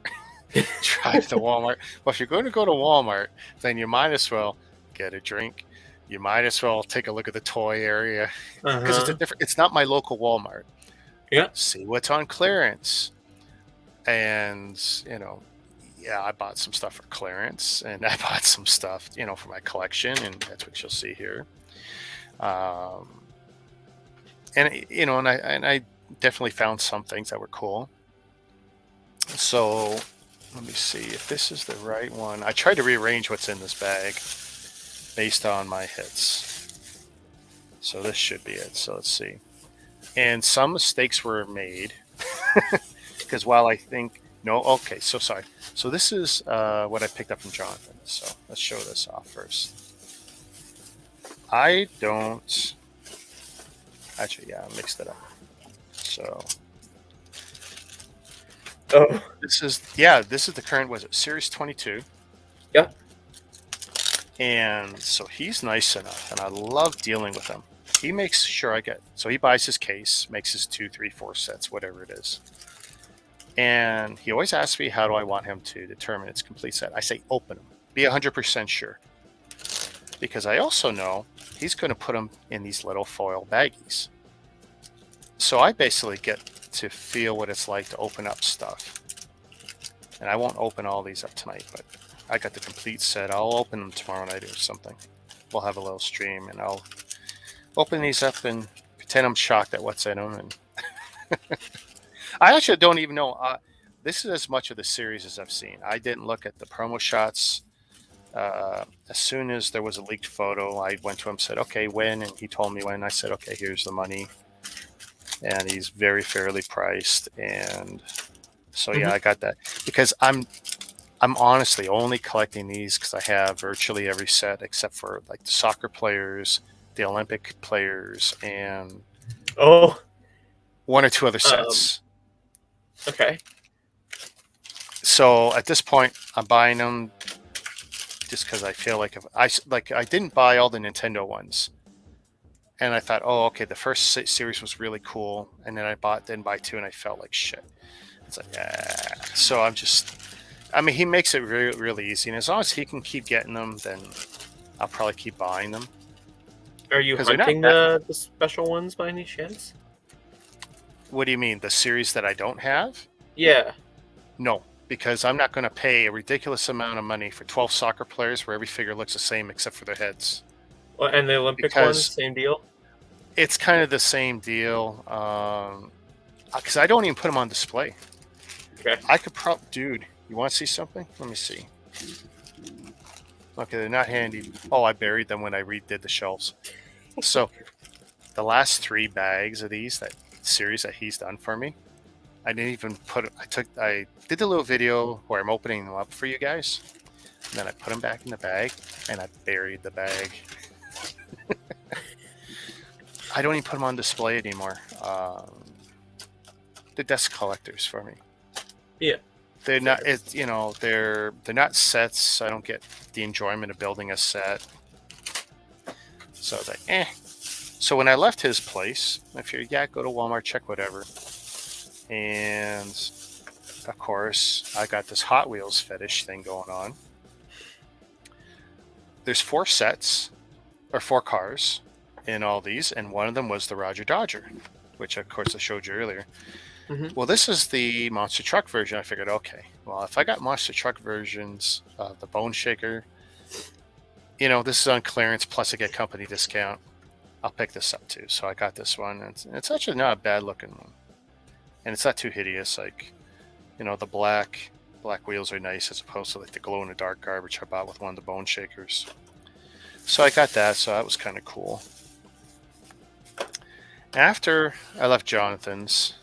drive to Walmart. Well, if you're going to go to Walmart, then you might as well get a drink. You might as well take a look at the toy area, because it's not my local Walmart. Yeah. See what's on clearance. And, yeah, I bought some stuff for clearance, and I bought some stuff, for my collection, and that's what you'll see here. Um, and I definitely found some things that were cool. So let me see if this is the right one. I tried to rearrange what's in this bag based on my hits. So this should be it. So let's see. And some mistakes were made because while I think no, okay, so sorry. So this is what I picked up from Jonathan. So let's show this off first. I don't actually, yeah, I mixed it up. So this is the current, was it Series 22? Yeah. And so he's nice enough, and I love dealing with him. He makes sure so he buys his case, makes his 2, 3, 4 sets, whatever it is. And he always asks me, how do I want him to determine its complete set? I say, open them. Be 100% sure. Because I also know he's going to put them in these little foil baggies. So I basically get to feel what it's like to open up stuff. And I won't open all these up tonight, but I got the complete set. I'll open them tomorrow night or something. We'll have a little stream, and I'll open these up and pretend I'm shocked at what's in them. And I actually don't even know. This is as much of the series as I've seen. I didn't look at the promo shots. As soon as there was a leaked photo, I went to him and said, okay, when? And he told me when. I said, okay, here's the money. And he's very fairly priced. And so, yeah, I got that. Because I'm honestly only collecting these because I have virtually every set except for like the soccer players, the Olympic players, and one or two other sets. Okay. So at this point, I'm buying them just because I feel like I didn't buy all the Nintendo ones, and I thought, oh, okay, the first series was really cool, and then didn't buy 2, and I felt like shit. It's like, so he makes it really, really easy, and as long as he can keep getting them, then I'll probably keep buying them. Are you hunting the special ones by any chance? What do you mean? The series that I don't have? Yeah. No, because I'm not going to pay a ridiculous amount of money for 12 soccer players where every figure looks the same except for their heads. Well, and the Olympic ones, same deal? It's kind of the same deal. Because I don't even put them on display. Okay. I could dude, you want to see something? Let me see. Okay, they're not handy. Oh, I buried them when I redid the shelves. So the last 3 bags of these, that series that he's done for me, I didn't even I did a little video where I'm opening them up for you guys, and then I put them back in the bag, and I buried the bag. I don't even put them on display anymore. They're desk collectors for me. Yeah. They're not. They're not sets. So I don't get the enjoyment of building a set. So I was like, So when I left his place, I figured, go to Walmart, check whatever. And of course, I got this Hot Wheels fetish thing going on. There's 4 sets, or 4 cars in all these, and one of them was the Roger Dodger, which of course I showed you earlier. Mm-hmm. Well, this is the Monster Truck version. I figured, okay, well, if I got Monster Truck versions of the Bone Shaker, this is on clearance, plus I get company discount, I'll pick this up too. So I got this one. It's actually not a bad looking one. And it's not too hideous. Like, the black wheels are nice as opposed to like the glow in the dark garbage I bought with one of the Bone Shakers. So I got that. So that was kind of cool. After I left Jonathan's,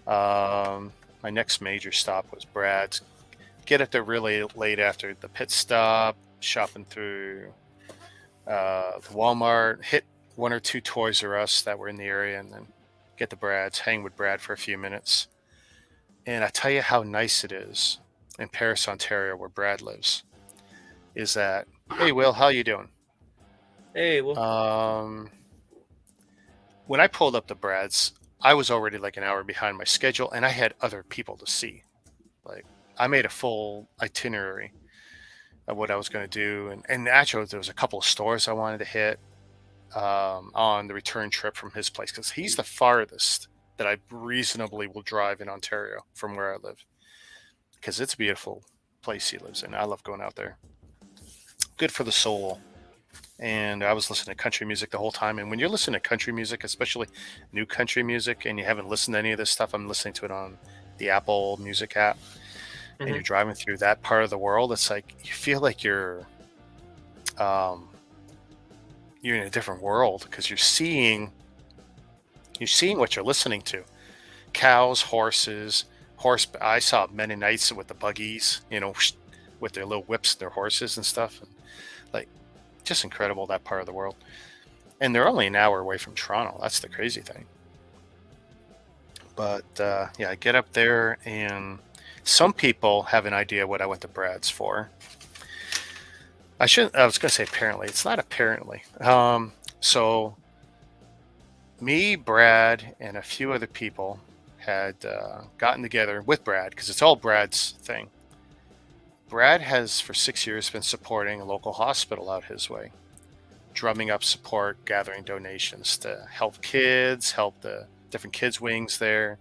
my next major stop was Brad's. Get up there really late after the pit stop, shopping through the Walmart, hit 1 or 2 Toys R Us that were in the area, and then get to Brad's, hang with Brad for a few minutes. And I tell you how nice it is in Paris, Ontario, where Brad lives, is that, hey, Will, how you doing? Hey, Will. When I pulled up to Brad's, I was already like an hour behind my schedule, and I had other people to see. Like, I made a full itinerary of what I was going to do. And actually, there was a couple of stores I wanted to hit on the return trip from his place, because he's the farthest that I reasonably will drive in Ontario from where I live. because it's a beautiful place he lives in. I love going out there. Good for the soul. And I was listening to country music the whole time. And when you're listening to country music, especially new country music, and you haven't listened to any of this stuff, I'm listening to it on the Apple Music app, and you're driving through that part of the world, it's like you feel like you're in a different world because you're seeing what you're listening to. Cows, horses, I saw Mennonites with the buggies, with their little whips, their horses and stuff, and like just incredible, that part of the world. And they're only an hour away from Toronto. That's the crazy thing. But yeah, I get up there, and some people have an idea what I went to Brad's for. I was going to say apparently. It's not apparently. So me, Brad, and a few other people had gotten together with Brad, because it's all Brad's thing. Brad has for 6 years been supporting a local hospital out his way, drumming up support, gathering donations to help kids, help the different kids' wings there,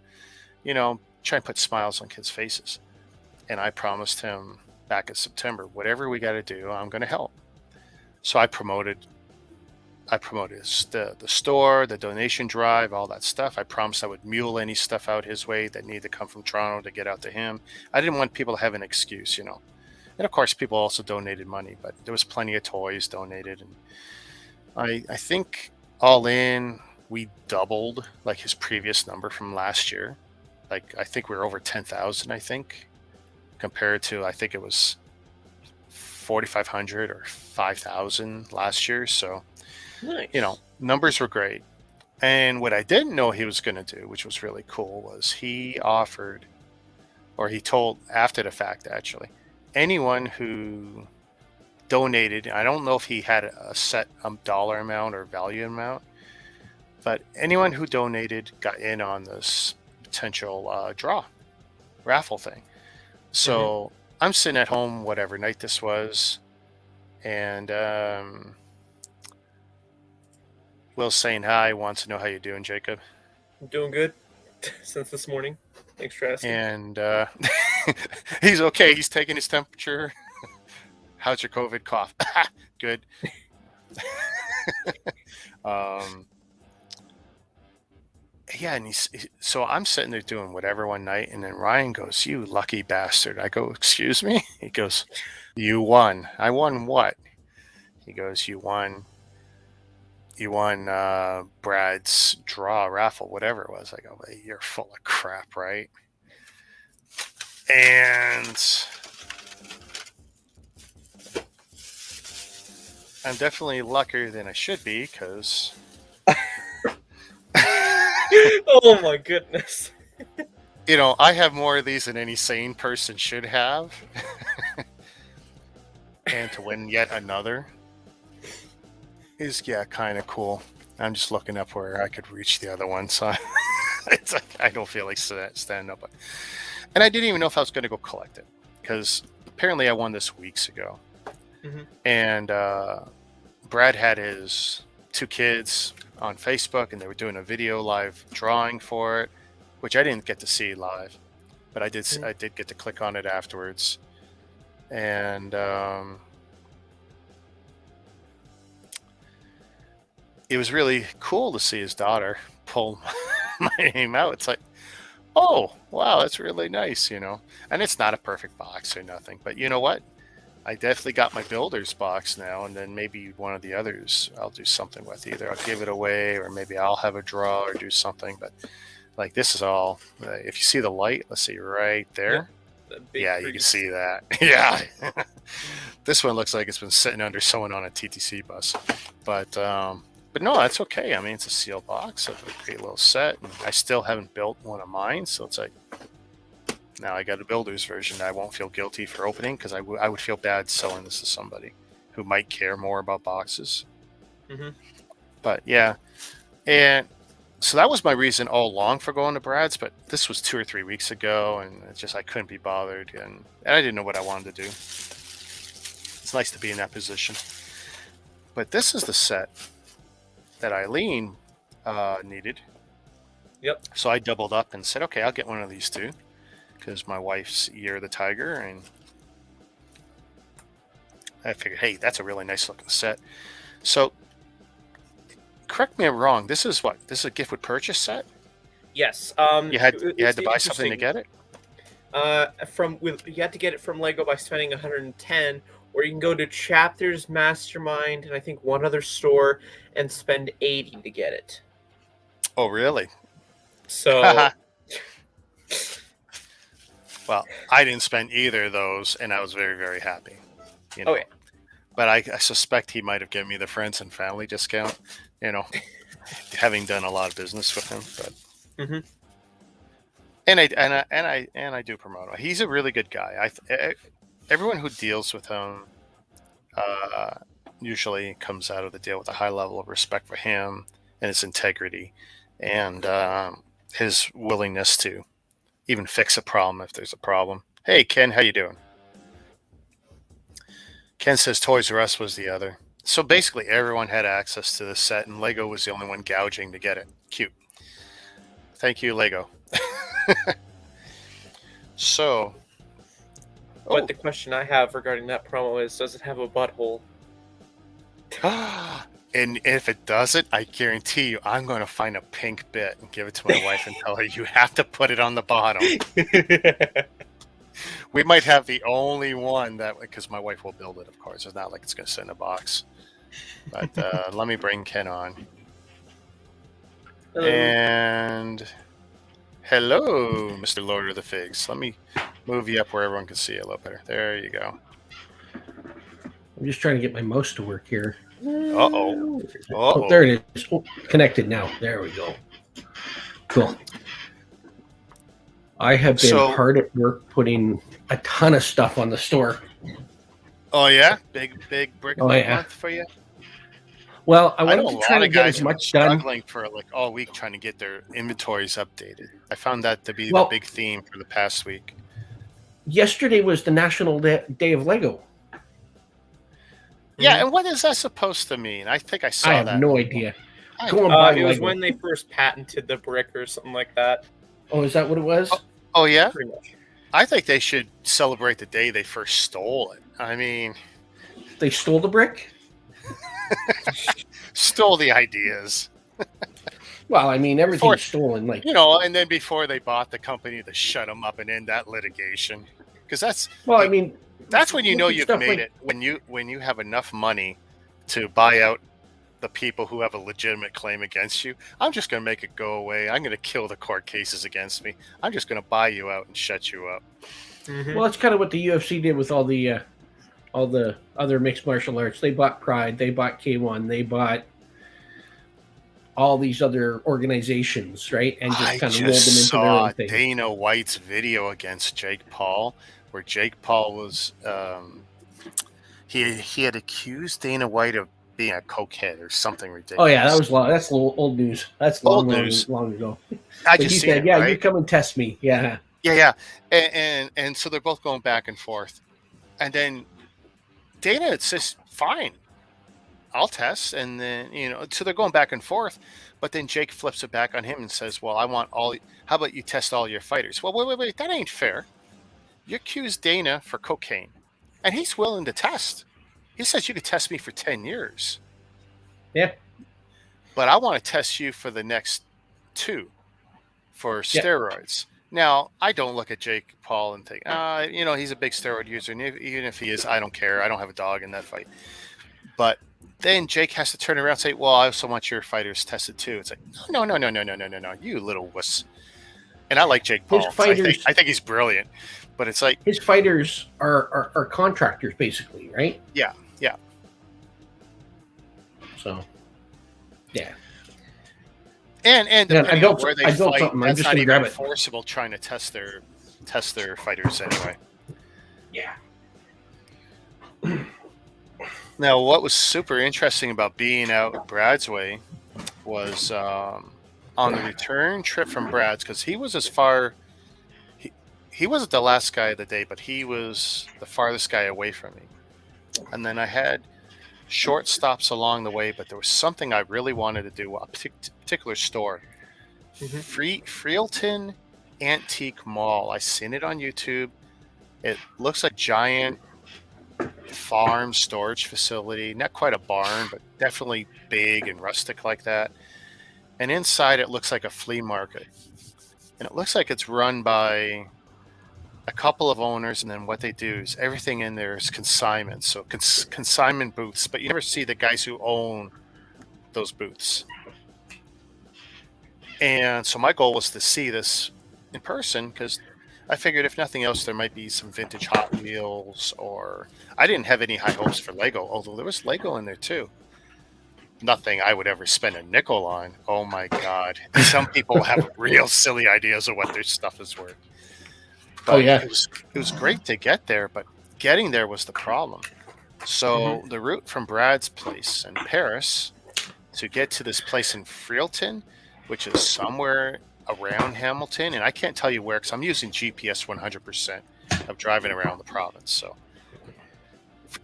try and put smiles on kids' faces. And I promised him back in September, whatever we got to do, I'm going to help. So I promoted the store, the donation drive, all that stuff. I promised I would mule any stuff out his way that needed to come from Toronto to get out to him. I didn't want people to have an excuse, And of course, people also donated money, but there was plenty of toys donated. And I think all in, we doubled like his previous number from last year. Like, I think we were over 10,000, I think, compared to, I think it was 4,500 or 5,000 last year. So, nice. Numbers were great. And what I didn't know he was going to do, which was really cool, was he offered, or he told after the fact, actually, anyone who donated, I don't know if he had a set dollar amount or value amount, but anyone who donated got in on this potential raffle thing. So I'm sitting at home, whatever night this was, and Will's saying hi, wants to know how you're doing, Jacob. I'm doing good since this morning. Thanks for asking. And he's okay. He's taking his temperature. How's your COVID cough? Good. Yeah, and so I'm sitting there doing whatever one night, and then Ryan goes, "You lucky bastard." I go, "Excuse me?" He goes, "You won." I won what? He goes, "You won Brad's raffle, whatever it was." I go, "Well, you're full of crap, right?" And I'm definitely luckier than I should be, because oh my goodness. I have more of these than any sane person should have. And to win yet another is, kind of cool. I'm just looking up where I could reach the other one, so it's like I don't feel like standing up. And I didn't even know if I was going to go collect it, because apparently I won this weeks ago. And Brad had his 2 kids on Facebook, and they were doing a video live drawing for it, which I didn't get to see live, but I did get to click on it afterwards. And it was really cool to see his daughter pull my name out. It's like, oh, wow, that's really nice, And it's not a perfect box or nothing, but you know what? I definitely got my builder's box now, and then maybe one of the others I'll do something with. Either I'll give it away, or maybe I'll have a draw or do something. But like, this is all, if you see the light, let's see right there. Yeah, you can see that. Yeah. This one looks like it's been sitting under someone on a TTC bus. But no, that's okay. I mean, it's a sealed box of a great little set. And I still haven't built one of mine, so it's like, now I got a builder's version. I won't feel guilty for opening, because I would feel bad selling this to somebody who might care more about boxes. But yeah, and so that was my reason all along for going to Brad's. But this was 2 or 3 weeks ago, and it's just I couldn't be bothered, and I didn't know what I wanted to do. It's nice to be in that position. But this is the set that Eileen needed. Yep. So I doubled up and said, okay, I'll get one of these too. because my wife's Year of the Tiger, and I figured, hey, that's a really nice looking set. So, correct me if I'm wrong. This is what? This is a gift with purchase set. Yes. You had it's to buy something to interesting. get it. You had to get it from Lego by spending 110, or you can go to Chapters, Mastermind, and I think one other store and spend 80 to get it. Oh, really? So Well, I didn't spend either of those, and I was very, very happy. You know, Okay. but I suspect he might have given me the friends and family discount. You know, having done a lot of business with him, but Mhm. and I do promote him. He's a really good guy. Everyone who deals with him uh, usually comes out of the deal with a high level of respect for him and his integrity, and his willingness to even fix a problem if there's a problem. Hey, Ken, how you doing? Ken says Toys R Us was the other. So basically, everyone had access to this set, and Lego was the only one gouging to get it. Cute. Thank you, Lego. So, But the question I have regarding that promo is, does it have a butthole? and if it doesn't, I guarantee you, I'm going to find a pink bit and give it to my wife and tell her you have to put it on the bottom. We might have the only one that, because my wife will build it, of course. It's not like it's going to sit in a box. But let me bring Ken on. And hello, Mr. Lord of the Figs. Let me move you up where everyone can see you a little better. There you go. I'm just trying to get my mouse to work here. Uh-oh. Oh, there it is. Oh, connected now. There we go. Cool. I have been hard at work putting a ton of stuff on the store. Oh, yeah? Big brick month for you? Well, I wanted to try to get as much done. Struggling for like all week trying to get their inventories updated. I found that to be the big theme for the past week. Yesterday was the National Day of Lego. Yeah, and what is that supposed to mean? I think I saw that. I have no idea. It was when they first patented the brick or something like that. Oh, is that what it was? Oh yeah? Pretty much. I think they should celebrate the day they first stole it. I mean... They stole the brick? Stole the ideas. Well, I mean, everything's stolen. Like, you know, and then before they bought the company to shut them up and end that litigation. Because that's... Well, I mean... That's when you know you've made it. When you have enough money to buy out the people who have a legitimate claim against you. I'm just going to make it go away. I'm going to kill the court cases against me. I'm just going to buy you out and shut you up. Mm-hmm. Well, that's kind of what the UFC did with all the other mixed martial arts. They bought Pride. They bought K1. They bought all these other organizations, right? And just kind of rolled them into their own thing. Dana White's video against Jake Paul, where Jake Paul was he had accused Dana White of being a cokehead or something ridiculous. Oh yeah, that's old news. That's long ago. I just said, yeah, right? You come and test me. Yeah. Yeah. And so they're both going back and forth. And then Dana says, fine, I'll test. And then, so they're going back and forth. But then Jake flips it back on him and says, well, how about you test all your fighters? Well, wait, that ain't fair. You accused Dana for cocaine, and he's willing to test. He says you could test me for 10 years. Yeah. But I want to test you for the next 2 for steroids. Now, I don't look at Jake Paul and think, he's a big steroid user. And even if he is, I don't care. I don't have a dog in that fight. But then Jake has to turn around and say, well, I also want your fighters tested too. It's like, no, you little wuss. And I like Jake Paul. I think he's brilliant. But it's like... His fighters are contractors, basically, right? Yeah. So, yeah. And depending on where they fight, that's not even enforceable trying to test their fighters anyway. Yeah. Now, what was super interesting about being out Brad's way was on the return trip from Brad's, because he was as far... He wasn't the last guy of the day, but he was the farthest guy away from me. And then I had short stops along the way, but there was something I really wanted to do, a particular store. Mm-hmm. Freelton antique mall. I seen it on YouTube. It looks like giant farm storage facility, not quite a barn, but definitely big and rustic like that. And inside it looks like a flea market. And it looks like it's run by a couple of owners, and then what they do is everything in there is consignment. So consignment booths, but you never see the guys who own those booths. And so my goal was to see this in person because I figured if nothing else, there might be some vintage Hot Wheels, or I didn't have any high hopes for Lego, although there was Lego in there too. Nothing I would ever spend a nickel on. Oh my God. Some people have real silly ideas of what their stuff is worth. But Oh, yeah. it was great to get there, but getting there was the problem. So the route from Brad's place in Paris to get to this place in Freelton, which is somewhere around Hamilton, and I can't tell you where because I'm using GPS 100% of driving around the province. So,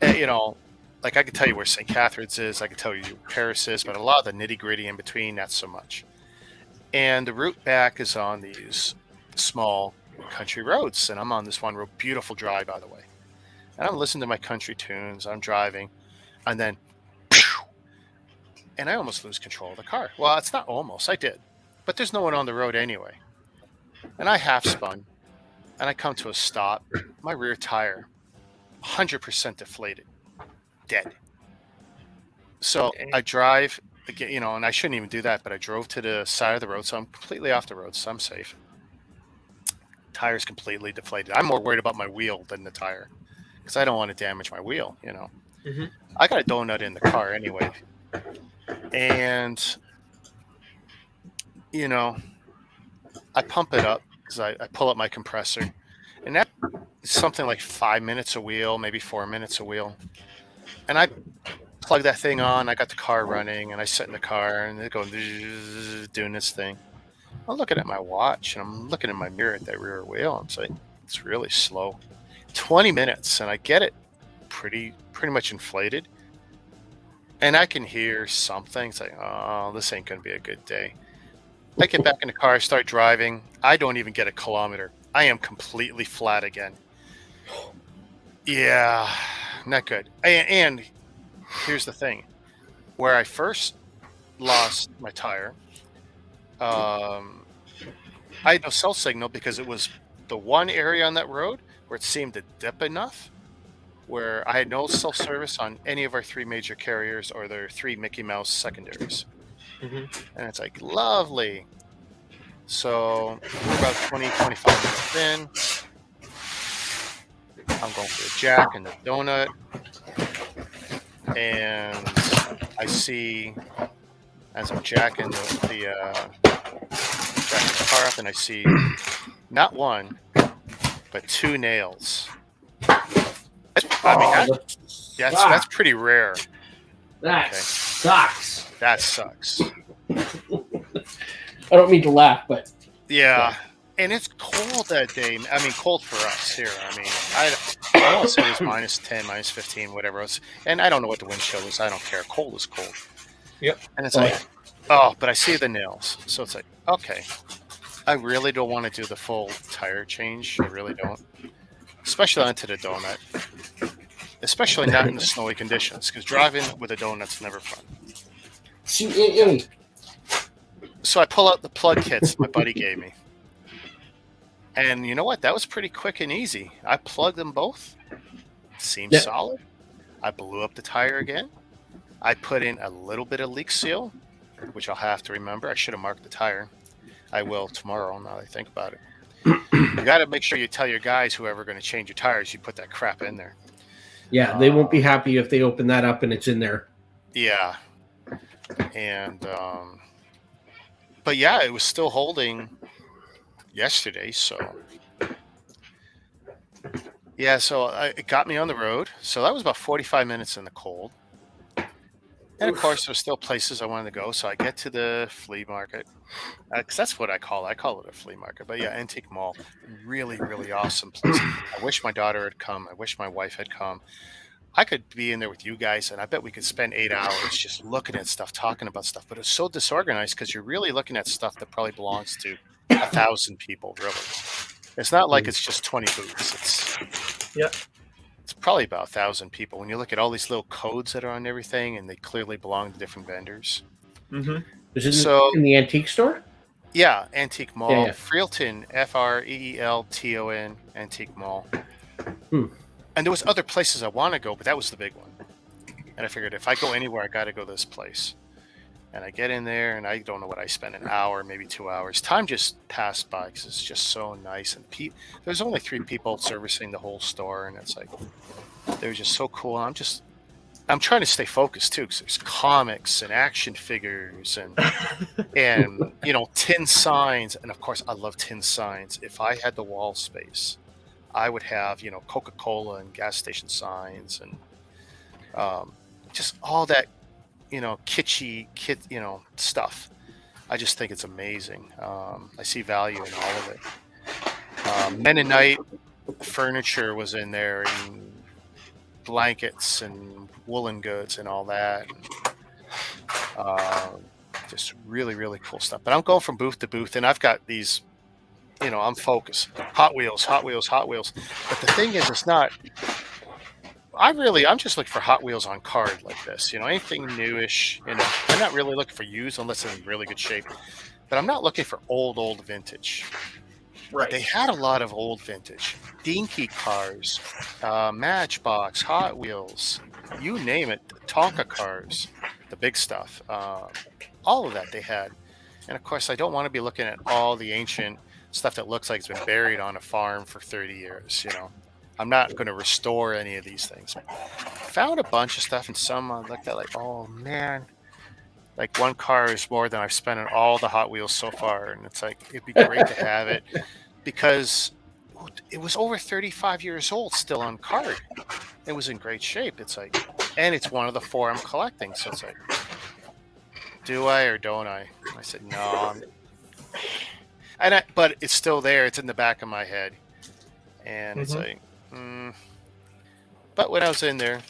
you know, like I can tell you where St. Catharines is, I can tell you where Paris is, but a lot of the nitty gritty in between, not so much. And the route back is on these small country roads, and I'm on this one road, beautiful drive, by the way. And I'm listening to my country tunes, I'm driving, and then, and I almost lose control of the car. Well, it's not almost, I did. But there's no one on the road anyway. And I half spun, and I come to a stop. My rear tire, 100% deflated, dead. So I drive, you know, and I shouldn't even do that, but I drove to the side of the road, so I'm completely off the road, so I'm safe. Tire's completely deflated. I'm more worried about my wheel than the tire, because I don't want to damage my wheel, you know. I got a donut in the car anyway. And, you know, I pump it up because I pull up my compressor. And that is something like 5 minutes a wheel, maybe 4 minutes a wheel. And I plug that thing on. I got the car running, and I sit in the car, and it goes doing this thing. I'm looking at my watch, and I'm looking in my mirror at that rear wheel. I'm saying, it's really slow. 20 minutes, and I get it pretty much inflated. And I can hear something. It's like, oh, this ain't going to be a good day. I get back in the car, start driving. I don't even get a kilometer. I am completely flat again. Yeah, not good. And here's the thing. Where I first lost my tire, I had no cell signal because it was the one area on that road where it seemed to dip enough where I had no cell service on any of our three major carriers or their three Mickey Mouse secondaries. And it's like, lovely. So we're about 20-25 minutes in. I'm going for a Jack and a donut. And I see, as I'm jacking the car up, and I see not one, but two nails. I mean, that's pretty rare. That sucks. That sucks. I don't mean to laugh, but yeah. And it's cold that day. I mean, cold for us here. I mean, I don't say it was minus 10, minus 15, whatever else. And I don't know what the wind chill is. I don't care. Cold is cold. Yep. And it's like, oh, but I see the nails. So it's like, okay, I really don't want to do the full tire change. I really don't. Especially onto the donut. Especially not in the snowy conditions, because driving with a donut's never fun. So I pull out the plug kits my buddy gave me. And you know what? That was pretty quick and easy. I plugged them both. Seemed solid. I blew up the tire again. I put in a little bit of leak seal, which I'll have to remember. I should have marked the tire. I will tomorrow, now that I think about it. You got to make sure you tell your guys, whoever are going to change your tires, you put that crap in there. Yeah, they won't be happy if they open that up and it's in there. Yeah. And, but yeah, it was still holding yesterday. So, yeah, so it got me on the road. So that was about 45 minutes in the cold. And of course, there's still places I wanted to go. So I get to the flea market, because that's what I call it. I call it a flea market. But yeah, Antique Mall, really, really awesome place. I wish my daughter had come. I wish my wife had come. I could be in there with you guys, and I bet we could spend 8 hours just looking at stuff, talking about stuff. But it's so disorganized because you're really looking at stuff that probably belongs to 1,000 people, really. It's not like it's just 20 booths. It's probably about 1,000 people. When you look at all these little codes that are on everything, and they clearly belong to different vendors. Mm-hmm. Is it So- in the antique store? Yeah, Antique Mall. Yeah, yeah. Freelton, Freelton, Antique Mall. Hmm. And there was other places I want to go, but that was the big one. And I figured if I go anywhere, I got to go this place. And I get in there, and I don't know what I spent, an hour, maybe 2 hours. Time just passed by because it's just so nice. And there's only 3 people servicing the whole store, and it's like they were just so cool. And I'm trying to stay focused too, because there's comics and action figures and tin signs. And of course, I love tin signs. If I had the wall space, I would have Coca-Cola and gas station signs and just all that kitschy stuff. I just think it's amazing. I see value in all of it. Mennonite furniture was in there, and blankets and woolen goods and all that. Just really, really cool stuff. But I'm going from booth to booth, and I've got these, I'm focused. Hot Wheels. But the thing is, it's not. I'm just looking for Hot Wheels on card like this. Anything newish. I'm not really looking for used unless it's in really good shape. But I'm not looking for old vintage. Right. They had a lot of old vintage, dinky cars, Matchbox, Hot Wheels, you name it, Tonka cars, the big stuff, all of that they had. And of course, I don't want to be looking at all the ancient stuff that looks like it's been buried on a farm for 30 years. I'm not going to restore any of these things. Found a bunch of stuff, and some I looked at like, oh man. Like one car is more than I've spent on all the Hot Wheels so far. And it's like, it'd be great to have it because it was over 35 years old, still on card. It was in great shape. It's like, and it's one of the 4 I'm collecting. So it's like, do I or don't I? I said, no. But it's still there. It's in the back of my head. And it's like, But when I was in there,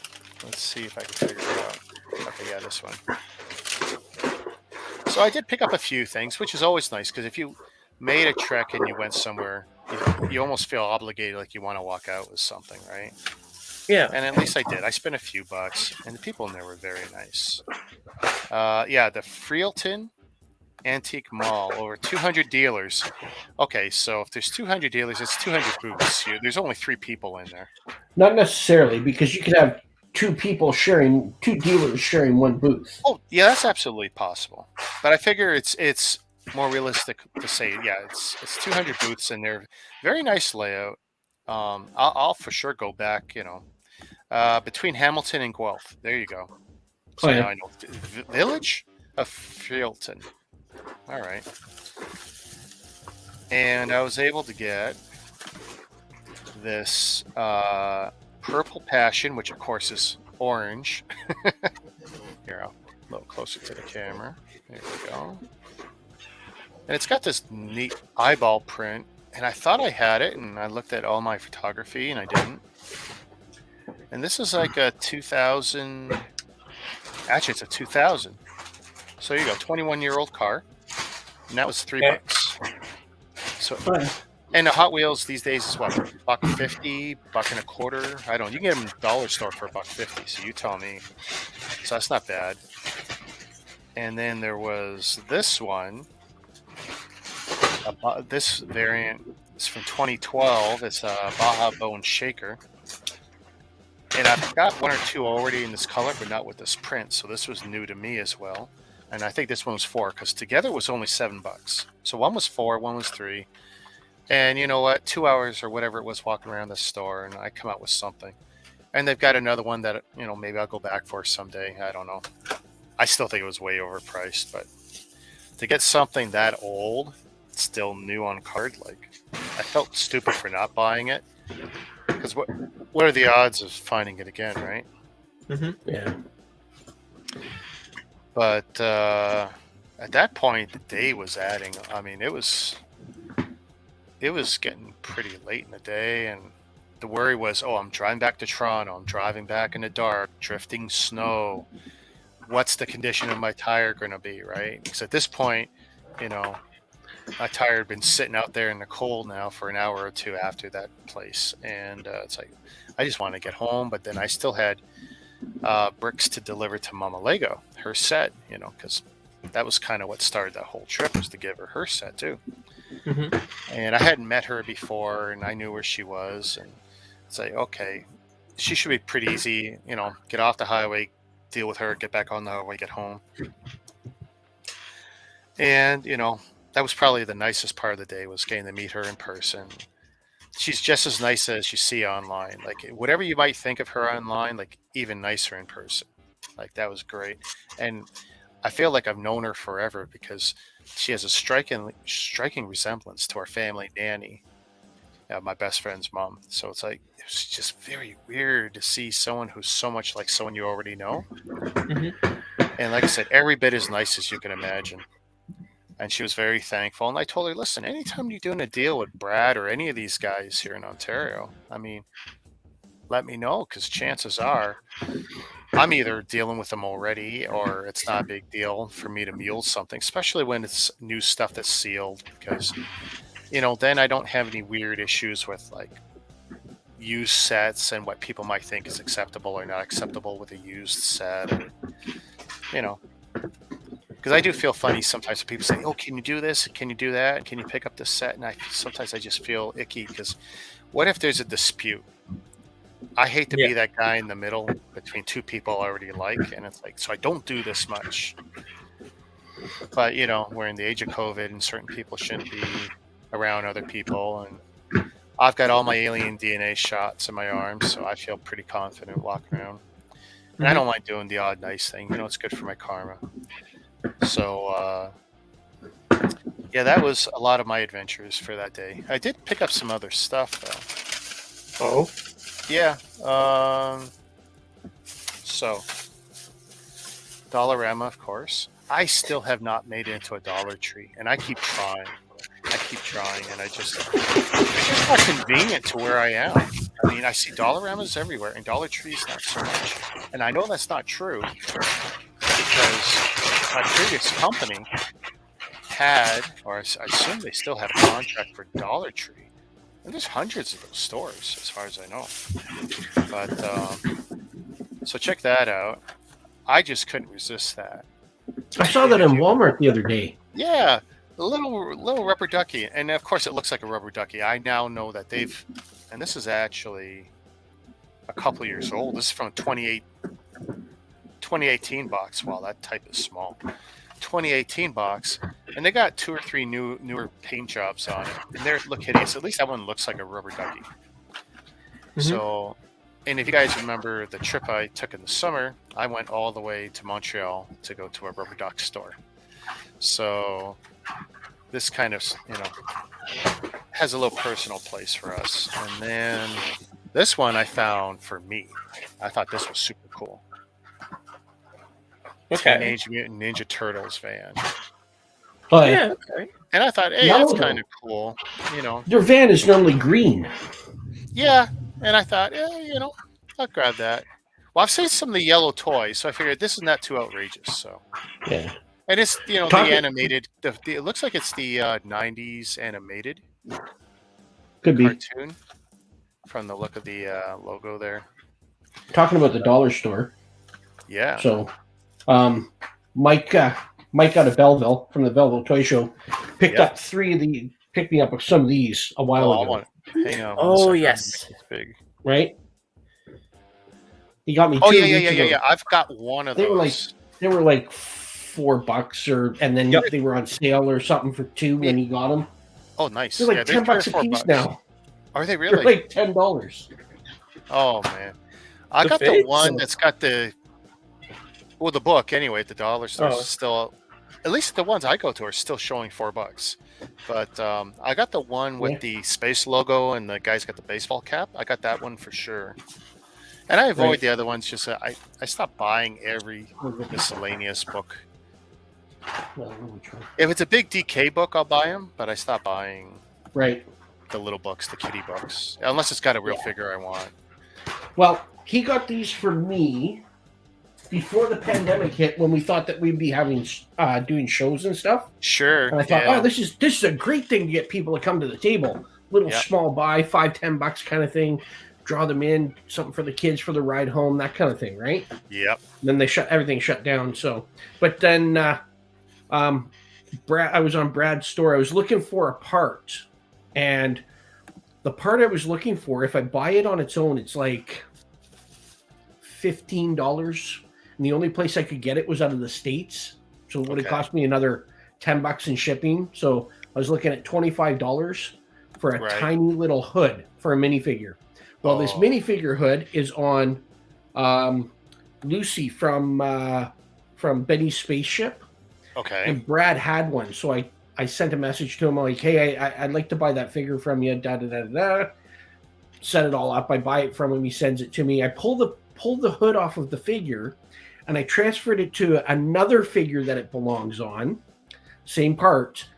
let's see if I can figure it out. Okay, yeah, this one. So I did pick up a few things, which is always nice because if you made a trek and you went somewhere, you almost feel obligated, like you want to walk out with something, right? Yeah. And at least I did. I spent a few bucks, and the people in there were very nice. The Freelton Antique Mall, over 200 dealers. Okay, so if there's 200 dealers, it's 200 booths. There's only 3 people in there. Not necessarily, because you could have 2 dealers sharing one booth. Oh, yeah, that's absolutely possible. But I figure it's more realistic to say, yeah, it's 200 booths, and they're very nice layout. I'll for sure go back, between Hamilton and Guelph. There you go. So now I know. Village of Freelton. All right. And I was able to get this Purple Passion, which of course is orange. Here, a little closer to the camera. There we go. And it's got this neat eyeball print. And I thought I had it, and I looked at all my photography, and I didn't. And this is like a 2000. Actually, it's a 2000. So you go, 21-year-old car. And that was $3. So, and the Hot Wheels these days is what, $1.50, $1.25. I don't. You can get them in the dollar store for $1.50. So you tell me. So that's not bad. And then there was this one. This variant is from 2012. It's a Baja Bone Shaker. And I've got 1 or 2 already in this color, but not with this print. So this was new to me as well. And I think this one was 4 because together it was only $7. So one was 4, one was 3. And you know what? 2 hours or whatever it was walking around the store, and I come out with something. And they've got another one that, maybe I'll go back for someday. I don't know. I still think it was way overpriced, but to get something that old, still new on card, like, I felt stupid for not buying it. Because what are the odds of finding it again, right? Mm-hmm. Yeah. But at that point, the day was adding. I mean, it was getting pretty late in the day, and the worry was, I'm driving back to Toronto. I'm driving back in the dark, drifting snow. What's the condition of my tire going to be, right? Because at this point, tired, been sitting out there in the cold now for an hour or two after that place, and it's like I just want to get home, but then I still had bricks to deliver to Mama Lego, her set, because that was kind of what started that whole trip, was to give her set too. Mhm. And I hadn't met her before, and I knew where she was, and it's like, okay, she should be pretty easy, get off the highway, deal with her, get back on the highway, get home. And that was probably the nicest part of the day, was getting to meet her in person. She's just as nice as you see online. Like, whatever you might think of her online, like, even nicer in person. Like, that was great. And I feel like I've known her forever, because she has a striking resemblance to our family nanny, my best friend's mom. So it's like, it was just very weird to see someone who's so much like someone you already know. Mhm. And like I said, every bit as nice as you can imagine. And she was very thankful. And I told her, listen, anytime you're doing a deal with Brad or any of these guys here in Ontario, I mean, let me know, because chances are I'm either dealing with them already, or it's not a big deal for me to mule something, especially when it's new stuff that's sealed, because, then I don't have any weird issues with like used sets and what people might think is acceptable or not acceptable with a used set, or, because I do feel funny sometimes when people say, "Oh, can you do this? Can you do that? Can you pick up this set?" And sometimes I just feel icky, because what if there's a dispute? I hate to be that guy in the middle between two people I already like, and it's like, so I don't do this much. But we're in the age of COVID, and certain people shouldn't be around other people, and I've got all my alien DNA shots in my arms, so I feel pretty confident walking around. And I don't mind doing the odd nice thing. It's good for my karma. So, that was a lot of my adventures for that day. I did pick up some other stuff, though. Oh. Yeah. So, Dollarama, of course. I still have not made it into a Dollar Tree, and I keep trying. And it's just not convenient to where I am. I mean, I see Dollaramas everywhere, and Dollar Trees not so much. And I know that's not true, because my previous company had, or I assume they still had, a contract for Dollar Tree. And there's hundreds of those stores, as far as I know. But, so check that out. I just couldn't resist that. I saw that in Walmart the other day. Yeah, a little rubber ducky. And of course it looks like a rubber ducky. I now know that and this is actually a couple of years old. This is from 2018 box. Wow, that type is small. 2018 box, and they got 2 or 3 newer paint jobs on it, and they look hideous. At least that one looks like a rubber ducky. Mm-hmm. So, and if you guys remember the trip I took in the summer, I went all the way to Montreal to go to a rubber duck store. So this kind of has a little personal place for us. And then this one I found for me. I thought this was super cool. Okay. Teenage Mutant Ninja Turtles van. But yeah, okay. And I thought, hey, that's kind of cool. Their van is normally green. Yeah. And I thought, I'll grab that. Well, I've seen some of the yellow toys, so I figured this is not too outrageous. So yeah. And it's, the animated, it looks like it's the 90s animated. Could be. Cartoon from the look of the logo there. Talking about the dollar store. Yeah. So, Mike got a Belleville from the Belleville Toy Show. Picked up picked me up some of these a while ago. Hang on. Oh, yes. Big. Right? He got me two. Oh, yeah. I've got one of those. They were like $4 and then they were on sale or something for $2 when you got them. Oh, nice. They're like $10 a piece now. Are they really? They're like $10. Oh, man. I got the one that's got the book anyway at the dollar store. Still, at least the ones I go to are still showing $4. But I got the one with the space logo and the guy's got the baseball cap. I got that one for sure. And I avoid the other ones. Just I stopped buying every miscellaneous book. If it's a big DK book, I'll buy them. But I stopped buying the little books, the kiddie books, unless it's got a real figure I want. Well, he got these for me, before the pandemic hit, when we thought that we'd be having doing shows and stuff. Sure. And I thought, yeah. oh, this is a great thing to get people to come to the table. Little Yep. small buy, $5-10 kind of thing. Draw them in, something for the kids for the ride home, that kind of thing, right? Yep. And then everything shut down. So, but then I was on Brad's store. I was looking for a part, and the part I was looking for, if I buy it on its own, it's like $15. And the only place I could get it was out of the States. So it would have Okay. cost me another $10 in shipping. So I was looking at $25 for a Right. tiny little hood for a minifigure. Well, this Oh. minifigure hood is on Lucy from Benny's Spaceship, Okay. and Brad had one. So I sent a message to him like, hey, I'd like to buy that figure from you, da da da da. Set it all up. I buy it from him. He sends it to me. I pull the hood off of the figure, and I transferred it to another figure that it belongs on. Same part.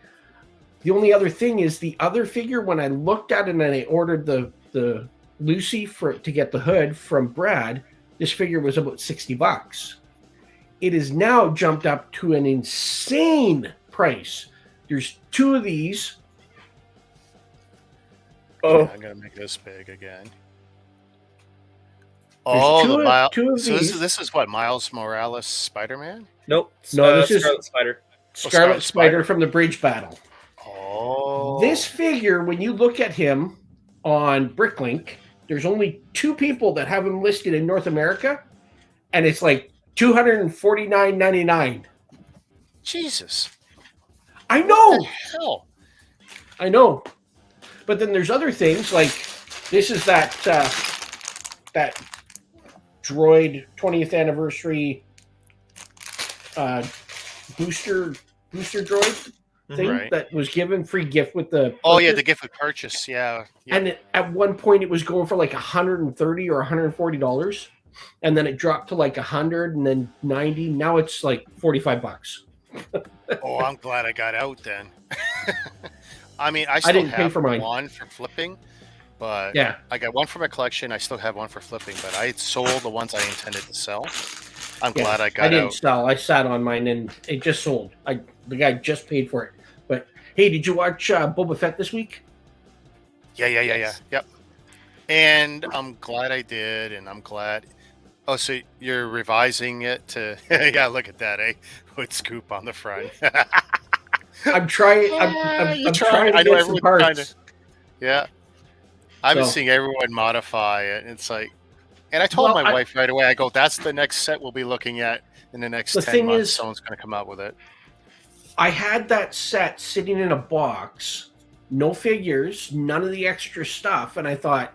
The only other thing is the other figure, when I looked at it and I ordered the Lucy to get the hood from Brad, this figure was about $60. It is now jumped up to an insane price. There's 2 of these. Oh, I'm gonna make this big again. There's Oh, two the of- Miles. two of So this these. is what Miles Morales Spider-Man? Nope. No, this is- Scarlet Spider. Scarlet Scarlet Spider Spider. from the Bridge Battle. Oh, This figure, when you look at him on Bricklink, there's only 2 people that have him listed in North America, and it's like $249.99. Jesus! I know, What the hell? I know. But then there's other things like this is that droid 20th anniversary booster droid thing Right. that was given free gift with the Oh yeah, purchase. the gift with purchase. Yeah. Yeah. And at one point it was going for like $130 or $140, and then it dropped to like 100 and then 90. Now it's like $45. Oh, I'm glad I got out then. I mean, I still didn't pay have for mine. one for flipping, but Yeah, I got one for my collection. I still have one for flipping, but I had sold the ones I intended to sell. I'm Yeah, glad I I got didn't out. sell. I sat on mine and it just sold. The guy just paid for it. But hey, did you watch Boba Fett this week? Yeah. Yes. Yep. And I'm glad I did, and I'm glad. Oh, so you're revising it to? Yeah, look at that, eh? With scoop on the front. I'm trying. You're I'm trying to I know get some everyone's trying parts. to. Yeah, I've been So- seeing everyone modify it. And it's like, and I told Well, my I- wife right away. I go, "That's the next set we'll be looking at in the next The 10 thing months. is- Someone's going to come out with it." I had that set sitting in a box, no figures, none of the extra stuff, and I thought,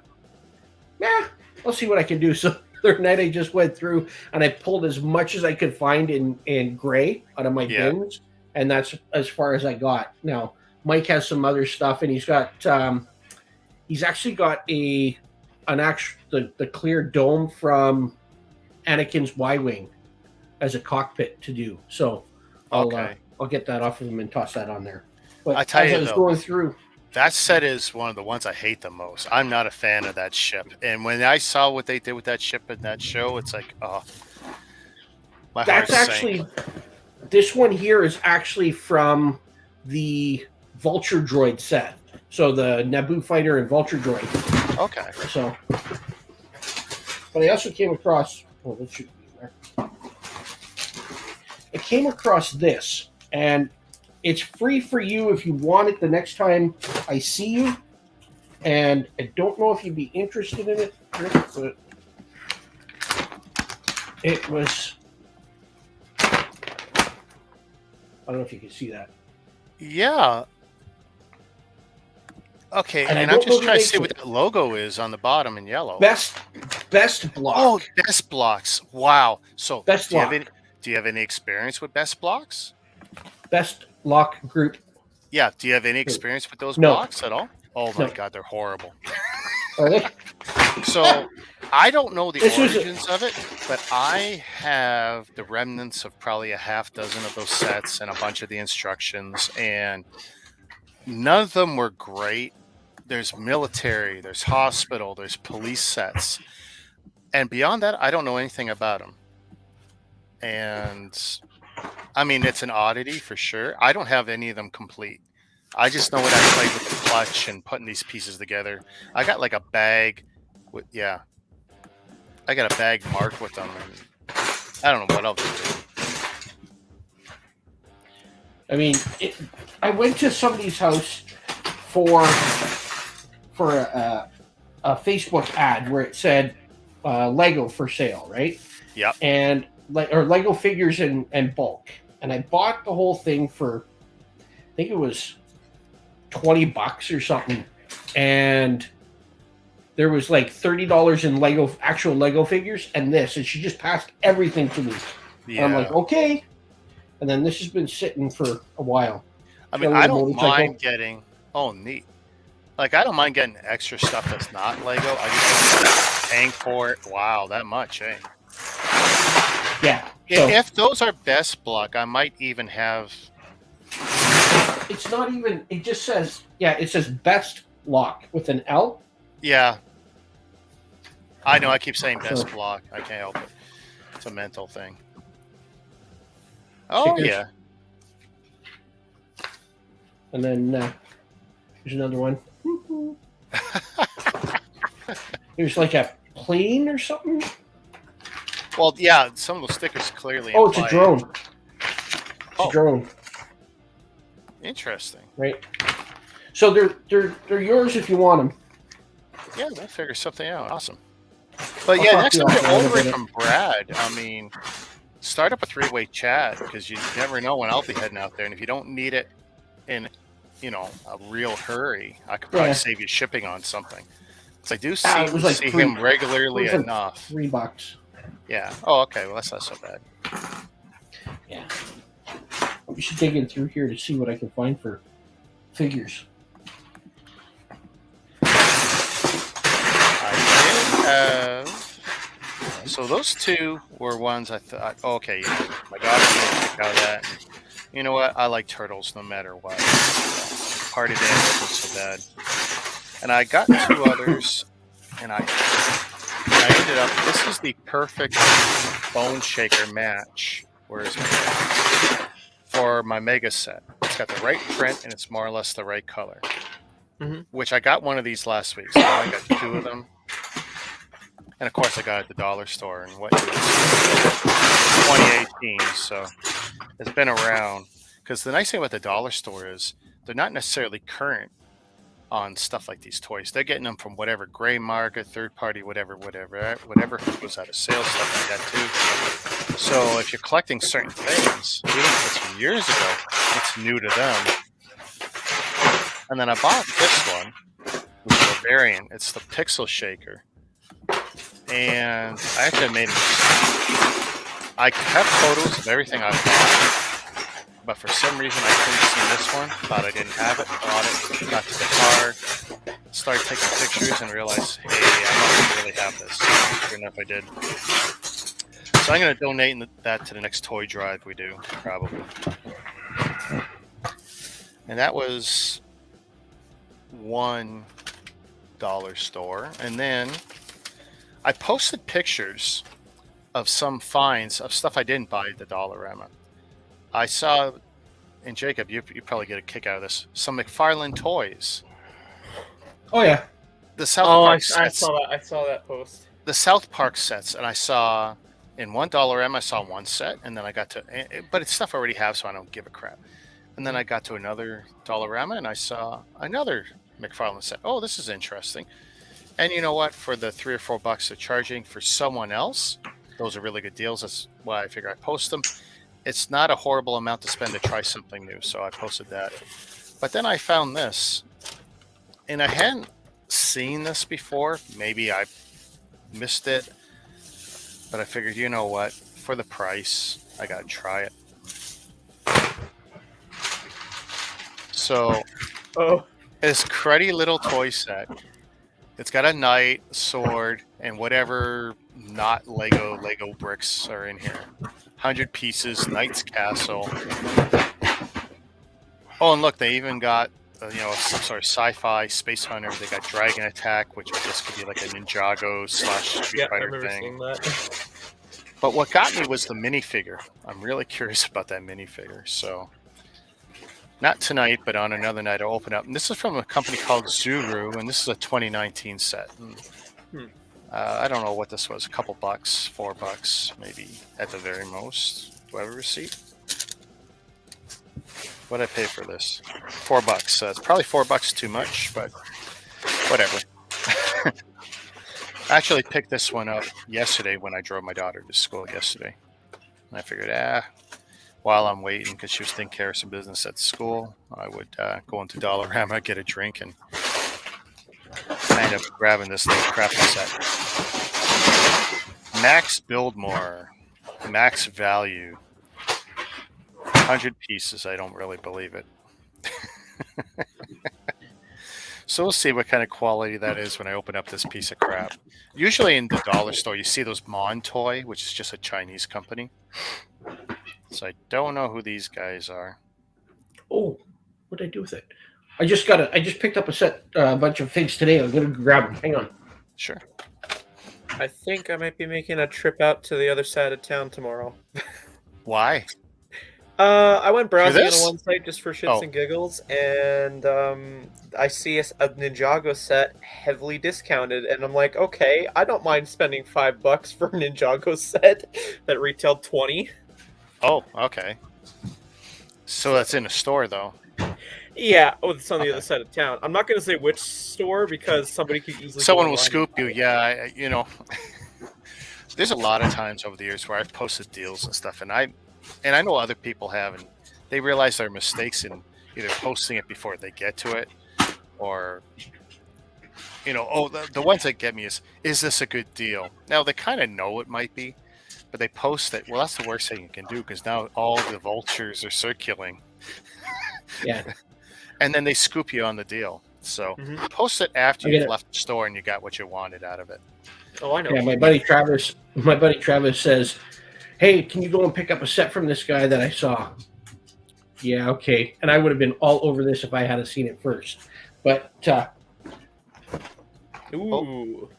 I'll see what I can do. So the other night I just went through and I pulled as much as I could find in gray out of my Yeah. bins, and that's as far as I got. Now Mike has some other stuff, and he's actually got the clear dome from Anakin's Y-wing as a cockpit to do. So Okay. I'll get that off of him and toss that on there. But I tell as you, I was though, going through, That set is one of the ones I hate the most. I'm not a fan of that ship. And when I saw what they did with that ship in that show, it's like, oh, my that's heart actually sank. this one here is actually from the Vulture Droid set. So the Naboo fighter and Vulture Droid. Okay. So, but I also came across. Oh, that should be in there. I came across this, and it's free for you if you want it the next time I see you. And I don't know if you'd be interested in it, Rick, but it was. I don't know if you can see that. Yeah. Okay, And I and I'm don't just know trying who to see makes what that logo is on the bottom in yellow. Best block. Oh, Best Blocks. Wow. So, Best do you have Block. do you have any experience with Best Blocks? Best lock group. Yeah. Do you have any experience with those No. blocks at all? Oh my No. God, they're horrible. Are they? So I don't know the This was a- origins of it, but I have the remnants of probably a half dozen of those sets and a bunch of the instructions, and none of them were great. There's military, there's hospital, there's police sets, and beyond that, I don't know anything about them. and I mean it's an oddity for sure. I don't have any of them complete. I just know what I played with the clutch and putting these pieces together. I got like a bag with I got a bag marked with them, and I don't know what else to do. I mean, I went to somebody's house for a Facebook ad where it said Lego for sale, right? Yep. And or Lego figures in bulk, and I bought the whole thing for, I think it was $20 or something, and there was like $30 in actual Lego figures, and she just passed everything to me. Yeah. And I'm like, okay. And then this has been sitting for a while. I mean, I don't mind getting. Oh, neat. Like, I don't mind getting extra stuff that's not Lego. I just don't mind paying for it. Wow, that much, eh? Yeah. If those are best block, I might even have. It's not even. It just says. Yeah, it says best lock with an L. Yeah. I know. I keep saying best block. I can't help it. It's a mental thing. Oh Stickers. yeah. And then there's another one. There's like a plane or something. Well, yeah, some of those stickers clearly. Oh, it's a drone. It's a drone. Interesting. Right. So they're yours if you want them. Yeah, they'll figure something out. Awesome. But yeah, next time you're over from Brad, I mean, start up a three-way chat because you never know when I'll be heading out there, and if you don't need it in, a real hurry, I could probably save you shipping on something. Because I do see him regularly enough. $3. Yeah. Oh, okay. Well, that's not so bad. Yeah. We should dig in through here to see what I can find for figures. I did have. So those two were ones I thought, okay, my daughter's going to pick out that. And you know what? I like turtles no matter what. Party Day wasn't so bad. And I got two others, and I ended up, this is the perfect Bone Shaker match. Where is it? For my Mega set. It's got the right print, and it's more or less the right color. Mm-hmm. Which I got one of these last week, so I got two of them. And of course, I got it at the dollar store in 2018, so it's been around. Because the nice thing about the dollar store is they're not necessarily current on stuff like these toys. They're getting them from whatever gray market, third party, whatever goes out of sales, stuff like that too. So if you're collecting certain things, even if it's from years ago, it's new to them. And then I bought this one, which is a variant. It's the Pixel Shaker. And I actually made it. I kept photos of everything I bought, but for some reason I couldn't see this one. Thought I didn't have it. Bought it. Got to the car. Started taking pictures and realized, hey, I don't really have this. Sure enough, I did. So I'm going to donate that to the next toy drive we do, probably. And that was $1 store. And then I posted pictures of some finds of stuff I didn't buy at the Dollarama. I saw, and Jacob, you probably get a kick out of this, some McFarlane toys. Oh yeah, the South Park sets. I saw that post. The South Park sets, and I saw in $1 I saw one set, and then I got to, but it's stuff I already have, so I don't give a crap. And then I got to another Dollarama, and I saw another McFarlane set. Oh, this is interesting. And you know what? For the $3 or $4 they're charging for someone else, those are really good deals. That's why I figure I post them. It's not a horrible amount to spend to try something new, so I posted that. But then I found this, and I hadn't seen this before. Maybe I missed it, but I figured, you know what? For the price, I gotta try it. So, this cruddy little toy set. It's got a knight, sword, and whatever not Lego bricks are in here. 100 pieces, Knight's Castle. Oh, and look, they even got some sort of sci-fi Space Hunter. They got Dragon Attack, which I guess could be like a Ninjago / Street Fighter thing. But what got me was the minifigure. I'm really curious about that minifigure. So, not tonight, but on another night, I'll open up. And this is from a company called Zuru, and this is a 2019 set. I don't know what this was. A couple bucks, $4, maybe at the very most. Do I have a receipt? What did I pay for this? $4. It's probably $4 too much, but whatever. I actually picked this one up yesterday when I drove my daughter to school yesterday. And I figured, while I'm waiting, because she was taking care of some business at school, I would go into Dollarama, get a drink, and I ended up grabbing this little crappy set. Max Buildmore, max value, 100 pieces. I don't really believe it. So we'll see what kind of quality that is when I open up this piece of crap. Usually in the dollar store, you see those Mon Toy, which is just a Chinese company. So I don't know who these guys are. Oh, what did I do with it? I just picked up a bunch of figs today. I'm gonna grab them. Hang on. Sure. I think I might be making a trip out to the other side of town tomorrow. Why? I went browsing on this? one site just for shits and giggles, and I see a Ninjago set heavily discounted, and I'm like, okay, I don't mind spending $5 for a Ninjago set that retailed $20. Oh, okay. So that's in a store, though. Yeah, it's on the other side of town. I'm not going to say which store because somebody could easily. Someone will scoop you. Yeah, there's a lot of times over the years where I've posted deals and stuff, and I know other people have, and they realize their mistakes in either posting it before they get to it, or the ones that get me is this a good deal? Now they kind of know it might be, but they post it. Well, that's the worst thing you can do because now all the vultures are circulating. Yeah. And then they scoop you on the deal. So post it after you've left the store and you got what you wanted out of it. Oh, I know. Yeah, my buddy Travis says, "Hey, can you go and pick up a set from this guy that I saw?" Yeah, okay. And I would have been all over this if I had seen it first. But ooh.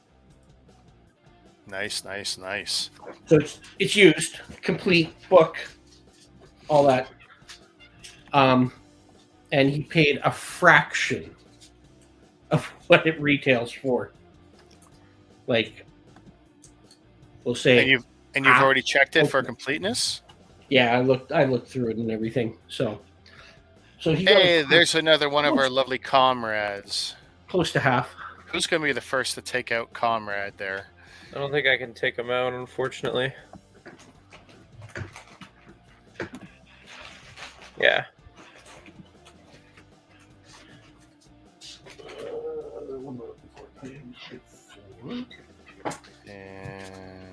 Nice. So it's used, complete book, all that. And he paid a fraction of what it retails for. Like, we'll say. And you've already checked it for completeness? Yeah, I looked through it and everything. So he there's another one of our lovely comrades. Close to half. Who's going to be the first to take out Comrade there? I don't think I can take him out, unfortunately. Yeah. And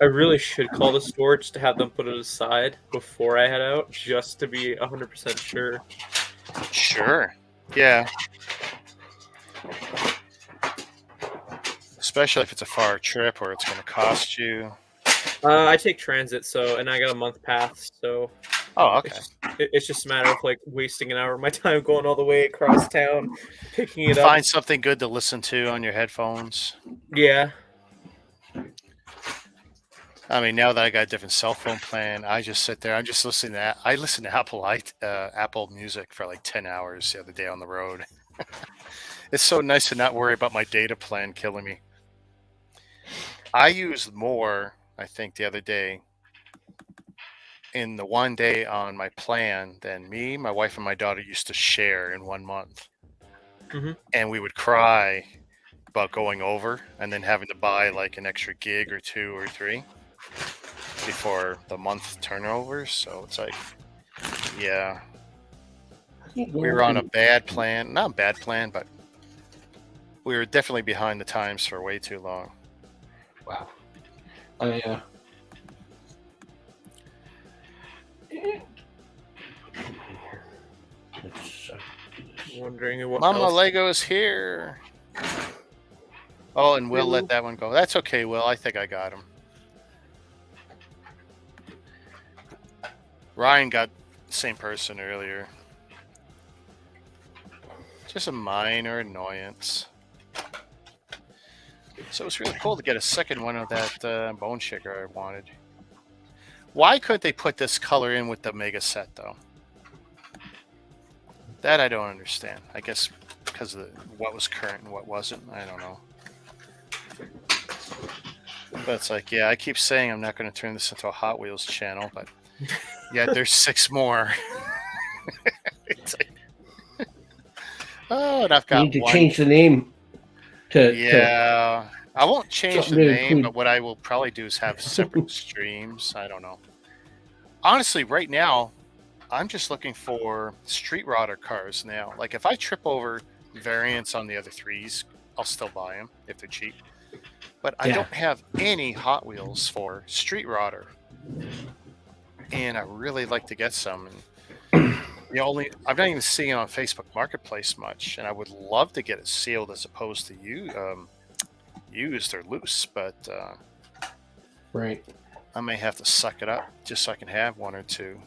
I really should call the store just to have them put it aside before I head out, just to be 100% sure. Sure. Yeah. Especially if it's a far trip or it's going to cost you. I take transit, and I got a month pass, so. Oh, okay. It's just a matter of wasting an hour of my time going all the way across town, picking it up. Find something good to listen to on your headphones. Yeah. I mean, now that I got a different cell phone plan, I just sit there. I'm just listening to. I listen to Apple Music for 10 hours the other day on the road. It's so nice to not worry about my data plan killing me. I used more, I think, the other day in the one day on my plan than me, my wife, and my daughter used to share in 1 month. And we would cry about going over and then having to buy an extra gig or 2 or 3 before the month turnovers. So it's yeah, we were on a bad plan. Not a bad plan, but we were definitely behind the times for way too long. Wow. Wondering what Mama else. Lego is here. Oh, and Will let that one go. That's okay, Will. I think I got him. Ryan got the same person earlier. Just a minor annoyance. So it was really cool to get a second one of that Bone Shaker I wanted. Why couldn't they put this color in with the Mega set, though? That I don't understand. I guess because of what was current and what wasn't. I don't know. But it's like, yeah, I keep saying I'm not going to turn this into a Hot Wheels channel, but yeah, there's 6 more. It's like, oh, and I've You got need to one. change the name to Yeah, I won't change the something to name, include- but what I will probably do is have separate streams. I don't know. Honestly, right now, I'm just looking for Street Rodder cars now. Like, if I trip over variants on the other 3s, I'll still buy them if they're cheap. But I Yeah. don't have any Hot Wheels for Street Rodder, and I really like to get some. And I'm not even seeing it on Facebook Marketplace much, and I would love to get it sealed as opposed to used or loose. But right. I may have to suck it up just so I can have 1 or 2.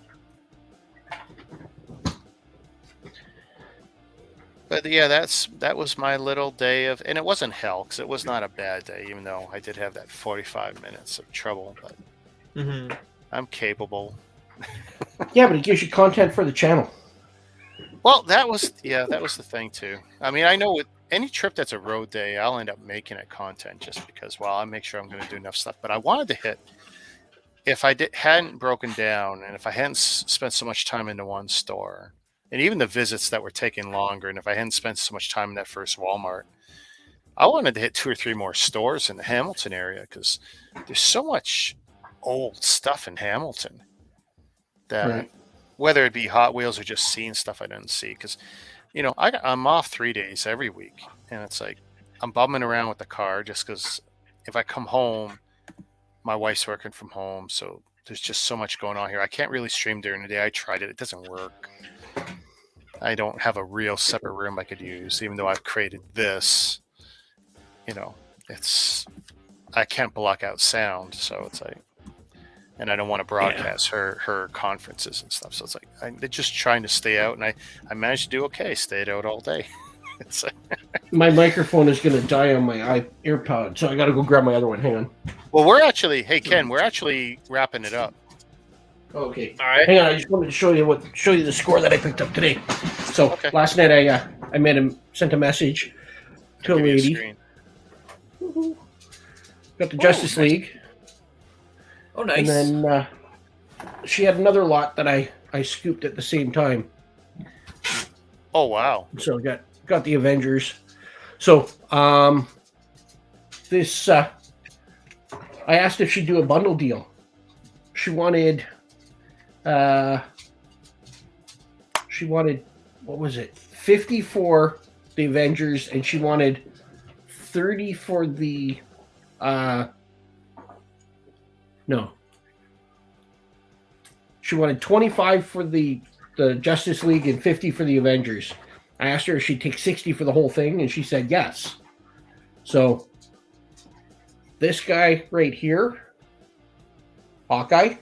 But yeah, that was my little day of, and it wasn't hell because it was not a bad day, even though I did have that 45 minutes of trouble. But Mm-hmm. I'm capable. Yeah, but it gives you content for the channel. Well, that was the thing too. I mean, I know with any trip that's a road day, I'll end up making it content just because. Well, I make sure I'm going to do enough stuff. But I wanted to hit. If I hadn't broken down, and if I hadn't spent so much time into one store, and even the visits that were taking longer, and if I hadn't spent so much time in that first Walmart, I wanted to hit 2 or 3 more stores in the Hamilton area because there's so much old stuff in Hamilton that Right. whether it be Hot Wheels or just seeing stuff I didn't see, because I'm off 3 days every week, and it's like I'm bumming around with the car just because if I come home, my wife's working from home, so there's just so much going on here. I can't really stream during the day. I tried it; it doesn't work. I don't have a real separate room I could use, even though I've created this. It's I can't block out sound, so it's like, and I don't want to broadcast her conferences and stuff. So it's like they're just trying to stay out, and I managed to do okay. Stayed out all day. It's like, My microphone is going to die on my AirPod, so I got to go grab my other one. Hang on. well, hey Ken, we're actually wrapping it up. Okay. All right. Hang on, I just wanted to show you the score that I picked up today. So Okay. last night I sent a message to a Give you a lady. screen. Got the Justice nice. League, Oh, nice. and then she had another lot that I scooped at the same time. Oh wow! So I got the Avengers. So this I asked if she'd do a bundle deal. She wanted what was it? 50 for the Avengers, and she wanted 30 for the no. She wanted 25 for the Justice League and 50 for the Avengers. I asked her if she'd take 60 for the whole thing, and she said yes. So this guy right here, Hawkeye,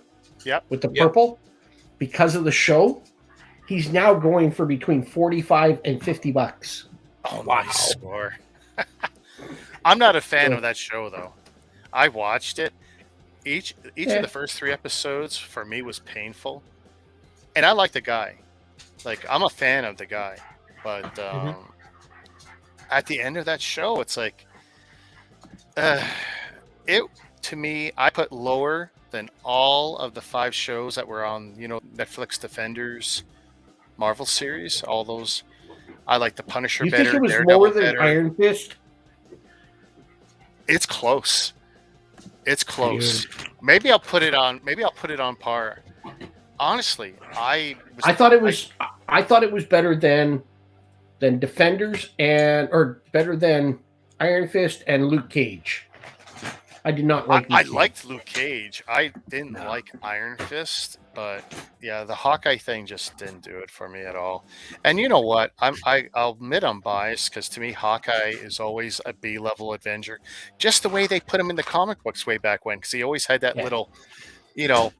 Yep. with the Yep. purple, because of the show, he's now going for between 45 and 50 bucks. Oh, Wow. nice score. I'm not a fan of that show though. I watched it. Each Yeah. of the first 3 episodes for me was painful, and I like the guy. Like, I'm a fan of the guy, but at the end of that show, it's like it to me. I put lower than all of the 5 shows that were on Netflix Defenders, Marvel series. All those. I like the Punisher You better. think it was Daredevil lower than better. Iron Fist? It's close. It's close. Maybe I'll put it on par. Honestly, I thought it was better than Defenders or better than Iron Fist and Luke Cage. I did not like. I Luke Cage. liked Luke Cage. I didn't like Iron Fist, but yeah, the Hawkeye thing just didn't do it for me at all. And you know what? I'll admit I'm biased because to me, Hawkeye is always a B-level Avenger, just the way they put him in the comic books way back when. Because he always had that little,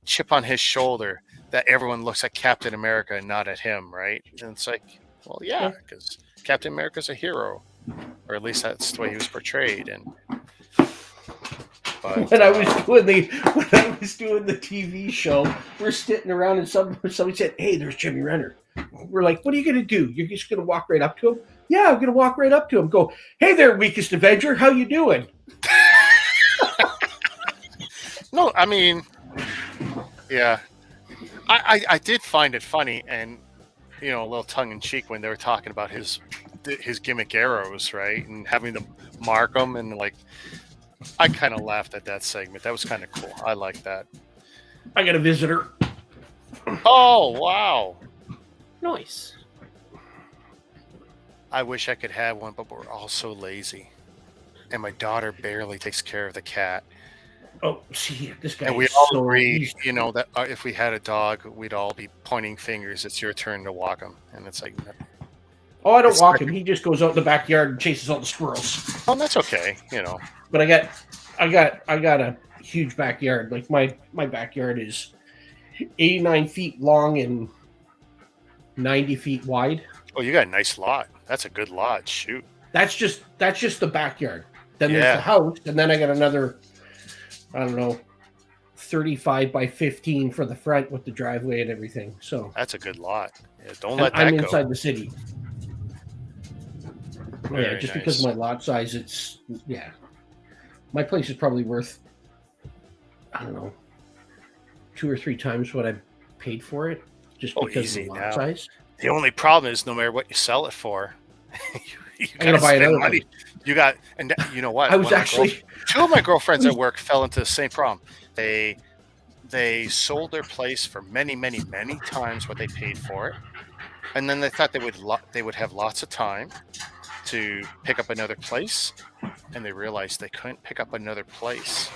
chip on his shoulder that everyone looks at Captain America and not at him, right? And it's like, well, yeah, because Captain America's a hero, or at least that's the way he was portrayed. And But when I was doing the TV show, we're sitting around and somebody said, "Hey, there's Jimmy Renner." We're like, "What are you going to do? You're just going to walk right up to him?" "Yeah, I'm going to walk right up to him." Go, "Hey there, weakest Avenger. How you doing?" no, I mean, yeah, I did find it funny and a little tongue in cheek when they were talking about his gimmick arrows, right, and having them mark them, and like I kind of laughed at that segment. That was kind of cool. I like that. I got a visitor. Oh wow! Nice. I wish I could have one, but we're all so lazy, and my daughter barely takes care of the cat. Oh, see, this guy. And we is all so agree, that if we had a dog, we'd all be pointing fingers. It's your turn to walk him, and it's like, Oh, I don't it's walk like- him. He just goes out in the backyard and chases all the squirrels. oh, that's okay. But I got a huge backyard. Like my backyard is 89 feet long and 90 feet wide. Oh, you got a nice lot. That's a good lot. Shoot. That's just the backyard. Then Yeah. there's the house, and then I got another, I don't know, 35 by 15 for the front with the driveway and everything. So That's a good lot. Yeah, don't and let that I'm go. inside the city. Very Just because of nice. my lot size, my place is probably worth, I don't know, 2 or 3 times what I paid for it, just Oh, because easy of the lot now. size. The only problem is no matter what you sell it for, you I gotta gotta buy spend another money. You got, and you know what? I was One of my actually, two of my girlfriends at work fell into the same problem. They sold their place for many, many, many times what they paid for it, and then they thought they would have lots of time to pick up another place, and they realized they couldn't pick up another place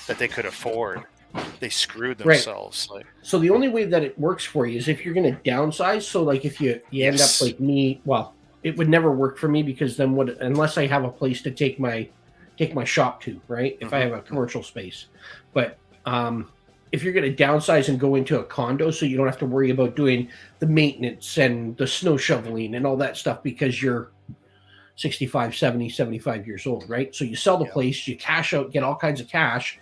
that they could afford. They screwed Right. themselves. Like, so the only way that it works for you is if you're going to downsize. So like if you end up Yes. like me, well, it would never work for me because then unless I have a place to take my shop to, right? If I have a commercial space, but if you're going to downsize and go into a condo, so you don't have to worry about doing the maintenance and the snow shoveling and all that stuff because you're 65, 70, 75 years old, right? So you sell the Yeah. place, you cash out, get all kinds of cash,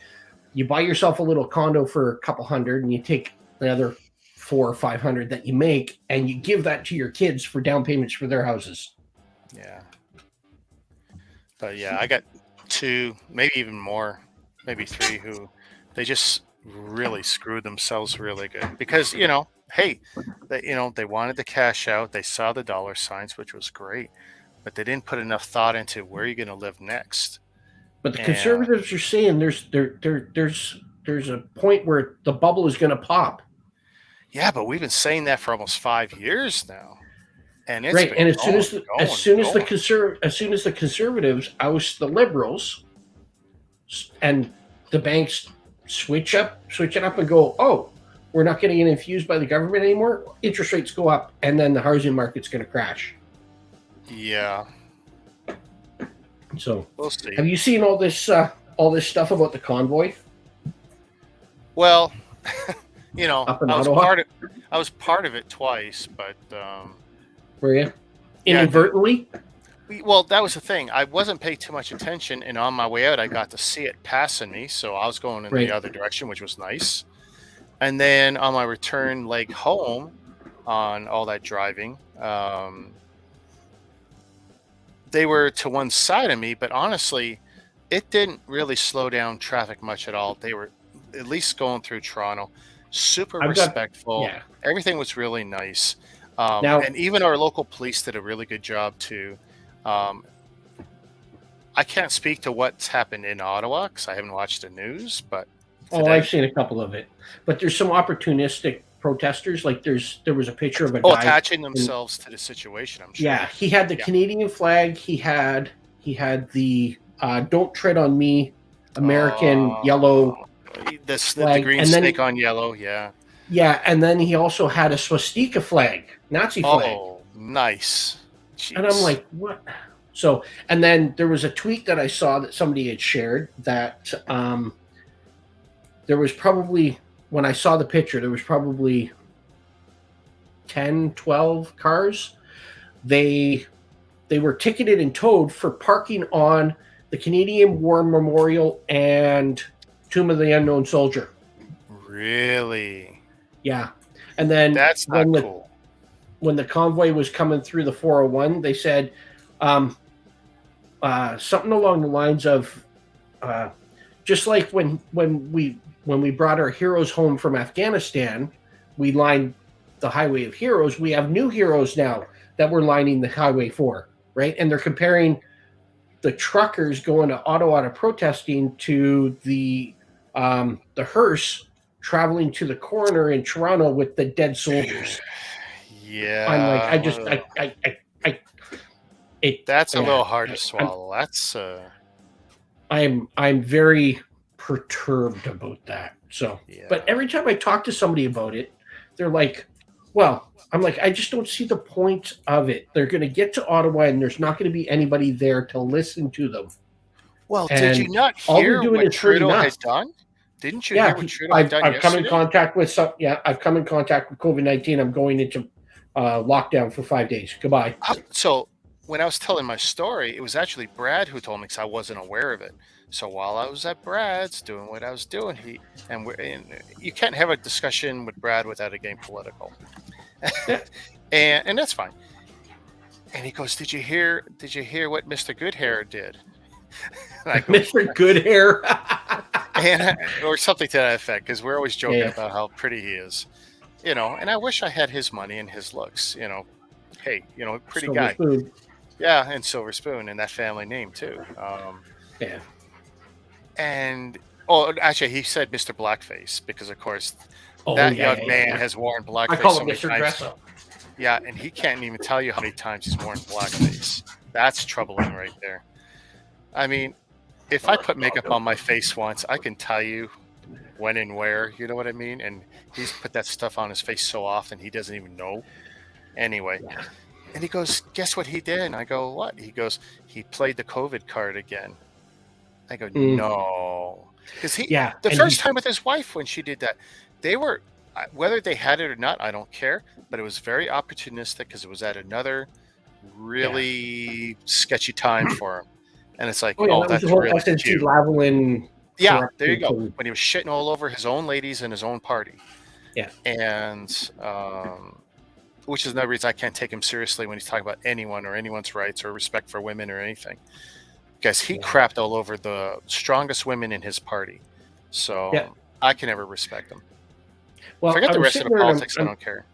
you buy yourself a little condo for a couple hundred, and you take the other 400 or 500 that you make, and you give that to your kids for down payments for their houses. yeah. But yeah, I got 2, maybe even more, maybe 3 who they just really screwed themselves really good because hey, they wanted to cash out. They saw the dollar signs, which was great, but they didn't put enough thought into where you're going to live next. But the Yeah. conservatives are saying there's a point where the bubble is going to pop, Yeah, but we've been saying that for almost 5 years now, and it's right? been And as going, soon going, as the conservatives oust the liberals, and the banks switch it up and go, oh, we're not getting it infused by the government anymore. Interest rates go up, and then the housing market's going to crash. yeah, So, we'll see. have you seen all this stuff about the convoy? Well, Up in I was Ottawa? part of it twice, but Were you Yeah, inadvertently? well, that was the thing. I wasn't paying too much attention, and on my way out, I got to see it passing me, so I was going in Right. the other direction, which was nice. And then on my return leg home, on all that driving, they were to one side of me, but honestly, it didn't really slow down traffic much at all. They were at least going through Toronto, super I've got- respectful. Yeah. Everything was really nice. Now- And even our local police did a really good job too. I can't speak to what's happened in Ottawa because I haven't watched the news, but Oh, today- I've seen a couple of it, but there's some opportunistic protesters. Like there was a picture of a guy. attaching themselves to the situation. I'm sure. Yeah, he had the Yeah. Canadian flag. He had the "Don't Tread on Me" American yellow. the flag, green and then- snake on yellow. Yeah. Yeah, and then he also had a swastika flag, Nazi flag. Oh, nice. And I'm Jeez. like, what? So, and then there was a tweet that I saw that somebody had shared that there was probably, when I saw the picture, there was probably 10, 12 cars. They were ticketed and towed for parking on the Canadian War Memorial and Tomb of the Unknown Soldier. Really? Yeah. And then That's not when cool. when the convoy was coming through the 401, they said something along the lines of just like when we brought our heroes home from Afghanistan, we lined the Highway of Heroes. We have new heroes now that we're lining the highway for, right? And they're comparing the truckers going to Ottawa protesting to the hearse traveling to the coroner in Toronto with the dead soldiers. Yeah. I'm like, that's a little hard to swallow. That's I'm very perturbed about that. So, yeah. But every time I talk to somebody about it, they're like, well, I'm like, I just don't see the point of it. They're going to get to Ottawa and there's not going to be anybody there to listen to them. Well, And did you not all they're hear doing what is hurting Trudeau us. had done? Didn't you Yeah, hear what Trudeau had done I've come in yesterday? contact with some. Yeah, I've come in contact with COVID-19. I'm going into lockdown for 5 days. Goodbye. So when I was telling my story, it was actually Brad who told me because I wasn't aware of it. So while I was at Brad's doing what I was doing, and you can't have a discussion with Brad without it getting political, and that's fine. And he goes, "Did you hear what Mr. Goodhair did?" And I go, Mr. Goodhair. or something to that effect, because we're always joking Yeah. about how pretty he is, and I wish I had his money and his looks, hey, pretty Silver guy. spoon. Yeah, and Silver Spoon, and that family name too. Yeah. And actually, he said Mr. Blackface because, of course, Oh, that yeah, young yeah, man yeah. has worn blackface I call so him many Mr. times. Dress Up. Yeah, and he can't even tell you how many times he's worn blackface. That's troubling right there. I mean, if I put makeup on my face once, I can tell you when and where. You know what I mean? And he's put that stuff on his face so often he doesn't even know. Anyway. Yeah. And he goes, guess what he did? And I go, what? He goes, he played the COVID card again. I go, no. Because the first time with his wife when she did that, they were, whether they had it or not, I don't care. But it was very opportunistic because it was at another really sketchy time for him. And it's like, that that's was the whole really SNC cute. Lavalin. Yeah, there you go. When he was shitting all over his own ladies in his own party. Yeah. And which is another reason I can't take him seriously when he's talking about anyone or anyone's rights or respect for women or anything. Because he crapped all over the strongest women in his party. So I can never respect him. Well, Forget the rest of the politics, I don't care.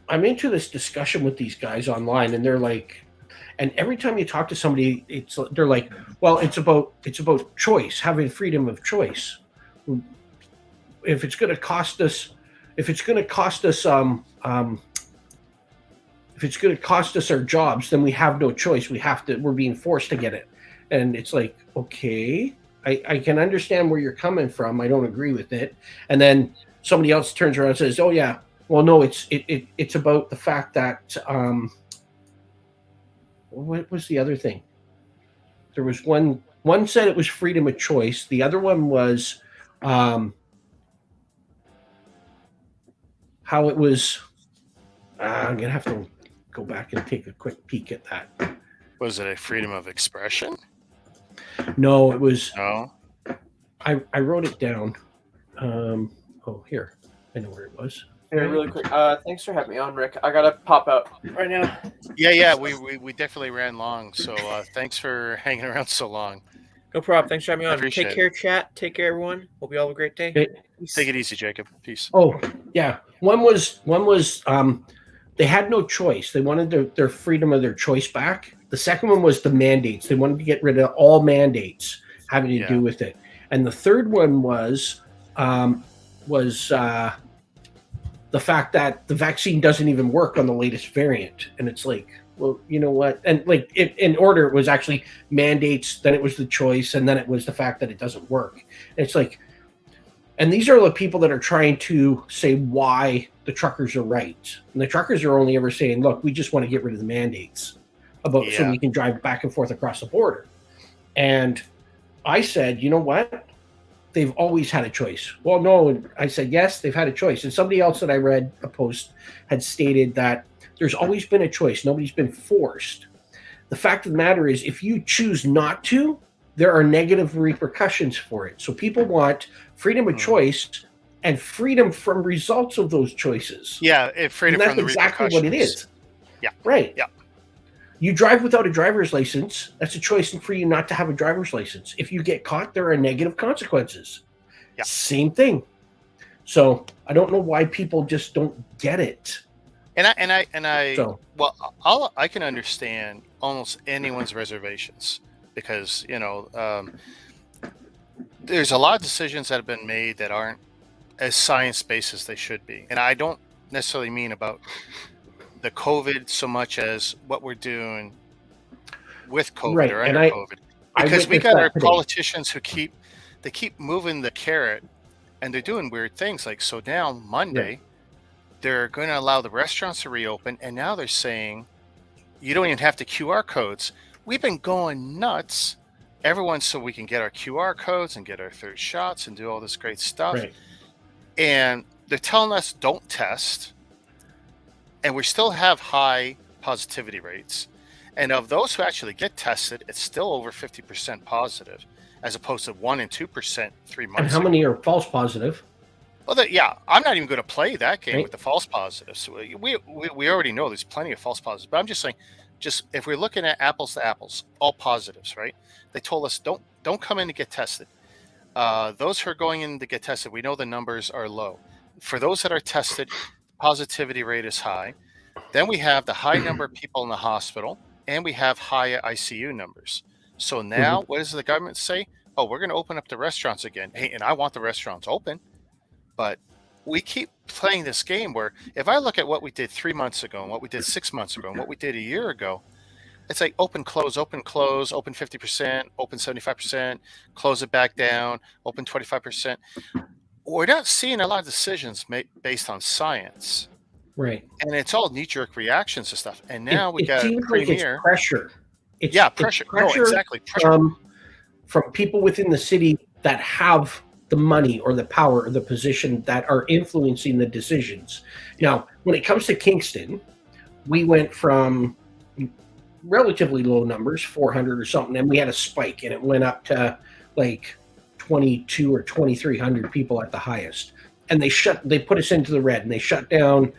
I'm into this discussion with these guys online, and they're like, and every time you talk to somebody, they're like, well, it's about choice, having freedom of choice. If it's going to cost us our jobs, then we have no choice. We're being forced to get it. And it's like, okay, I can understand where you're coming from. I don't agree with it. And then somebody else turns around and says, oh yeah, well, no, it's about the fact that, what was the other thing? There was one said it was freedom of choice. The other one was, how it was, I'm going to have to go back and take a quick peek at that. Was it a freedom of expression? No, it was. No. I wrote it down. Here. I know where it was. Here, really quick. Thanks for having me on, Rick. I gotta pop out right now. Yeah. We definitely ran long, so thanks for hanging around so long. No problem. Thanks for having me on. Appreciate Take care, chat. Take care, everyone. Hope you all have a great day. Okay. Take it easy, Jacob. Peace. Oh, yeah. One was they had no choice. They wanted their freedom of their choice back. The second one was the mandates. They wanted to get rid of all mandates having to do with it. And the third one was the fact that the vaccine doesn't even work on the latest variant. And it's like, well, you know what? And like in order, it was actually mandates, then it was the choice, and then it was the fact that it doesn't work. And it's like, and these are the people that are trying to say why the truckers are right. And the truckers are only ever saying, look, we just want to get rid of the mandates so we can drive back and forth across the border. And I said, you know what? They've always had a choice. Well, no, and I said, yes, they've had a choice. And somebody else that I read a post had stated that there's always been a choice. Nobody's been forced. The fact of the matter is, if you choose not to, there are negative repercussions for it. So people want freedom of choice and freedom from results of those choices. Yeah, freedom And that's from the exactly repercussions. what it is. Yeah. Right. Yeah. You drive without a driver's license, that's a choice for you not to have a driver's license. If you get caught, there are negative consequences. Yeah. Same thing. So I don't know why people just don't get it. And I So well, I can understand almost anyone's reservations because there's a lot of decisions that have been made that aren't as science-based as they should be. And I don't necessarily mean about the COVID so much as what we're doing with COVID Right, or and under COVID. Because we witnessed got that our today. politicians who keep moving the carrot, and they're doing weird things. Like, so now Monday, they're going to allow the restaurants to reopen, and now they're saying you don't even have to QR codes. We've been going nuts, everyone, so we can get our QR codes and get our third shots and do all this great stuff. Right. And they're telling us don't test, and we still have high positivity rates. And of those who actually get tested, it's still over 50% positive, as opposed to 1% and 2% 3 months And how ago. many are false positive? Well, yeah, I'm not even going to play that game Right. with the false positives. We already know there's plenty of false positives, but I'm just saying, just if we're looking at apples to apples, all positives, right? They told us don't come in to get tested. Those who are going in to get tested, we know the numbers are low. For those that are tested, positivity rate is high. Then we have the high number of people in the hospital, and we have high ICU numbers. So now, what does the government say? Oh, we're going to open up the restaurants again. Hey, and I want the restaurants open. But we keep playing this game where if I look at what we did 3 months ago and what we did 6 months ago and what we did a year ago, it's like open, close, open 50%, open 75%, close it back down, open 25%. We're not seeing a lot of decisions made based on science. Right. And it's all knee-jerk reactions and stuff. And now we it got seems Premier. like it's pressure. It's, pressure. It's pressure No, exactly. Pressure. From people within the city that have the money or the power or the position that are influencing the decisions. Now, when it comes to Kingston, we went from relatively low numbers, 400 or something, and we had a spike, and it went up to like 22 or 2,300 people at the highest. And they put us into the red, and they shut down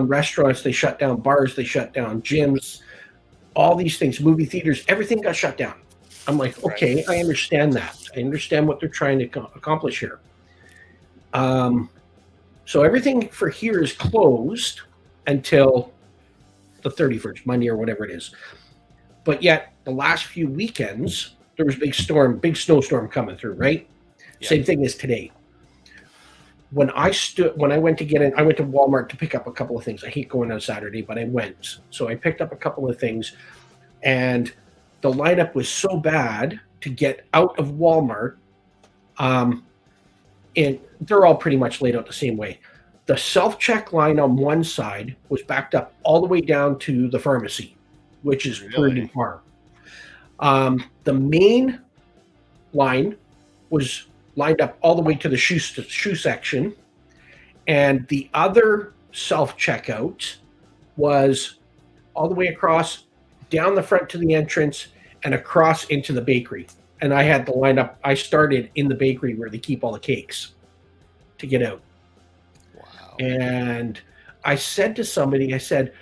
restaurants, they shut down bars, they shut down gyms, all these things, movie theaters, everything got shut down. I'm like, okay, I understand that. I understand what they're trying to accomplish here. So everything for here is closed until the 31st, Monday or whatever it is. But yet the last few weekends, there was big snowstorm coming through, right? Yeah. Same thing as today. When I went to get in, I went to Walmart to pick up a couple of things. I hate going on Saturday, but I went. So I picked up a couple of things, and the lineup was so bad to get out of Walmart. And they're all pretty much laid out the same way. The self-check line on one side was backed up all the way down to the pharmacy, which is pretty far. The main line was lined up all the way to the shoe section, and the other self-checkout was all the way across, down the front to the entrance, and across into the bakery. And I had to line up. I started in the bakery where they keep all the cakes to get out. Wow. And I said to somebody, I said,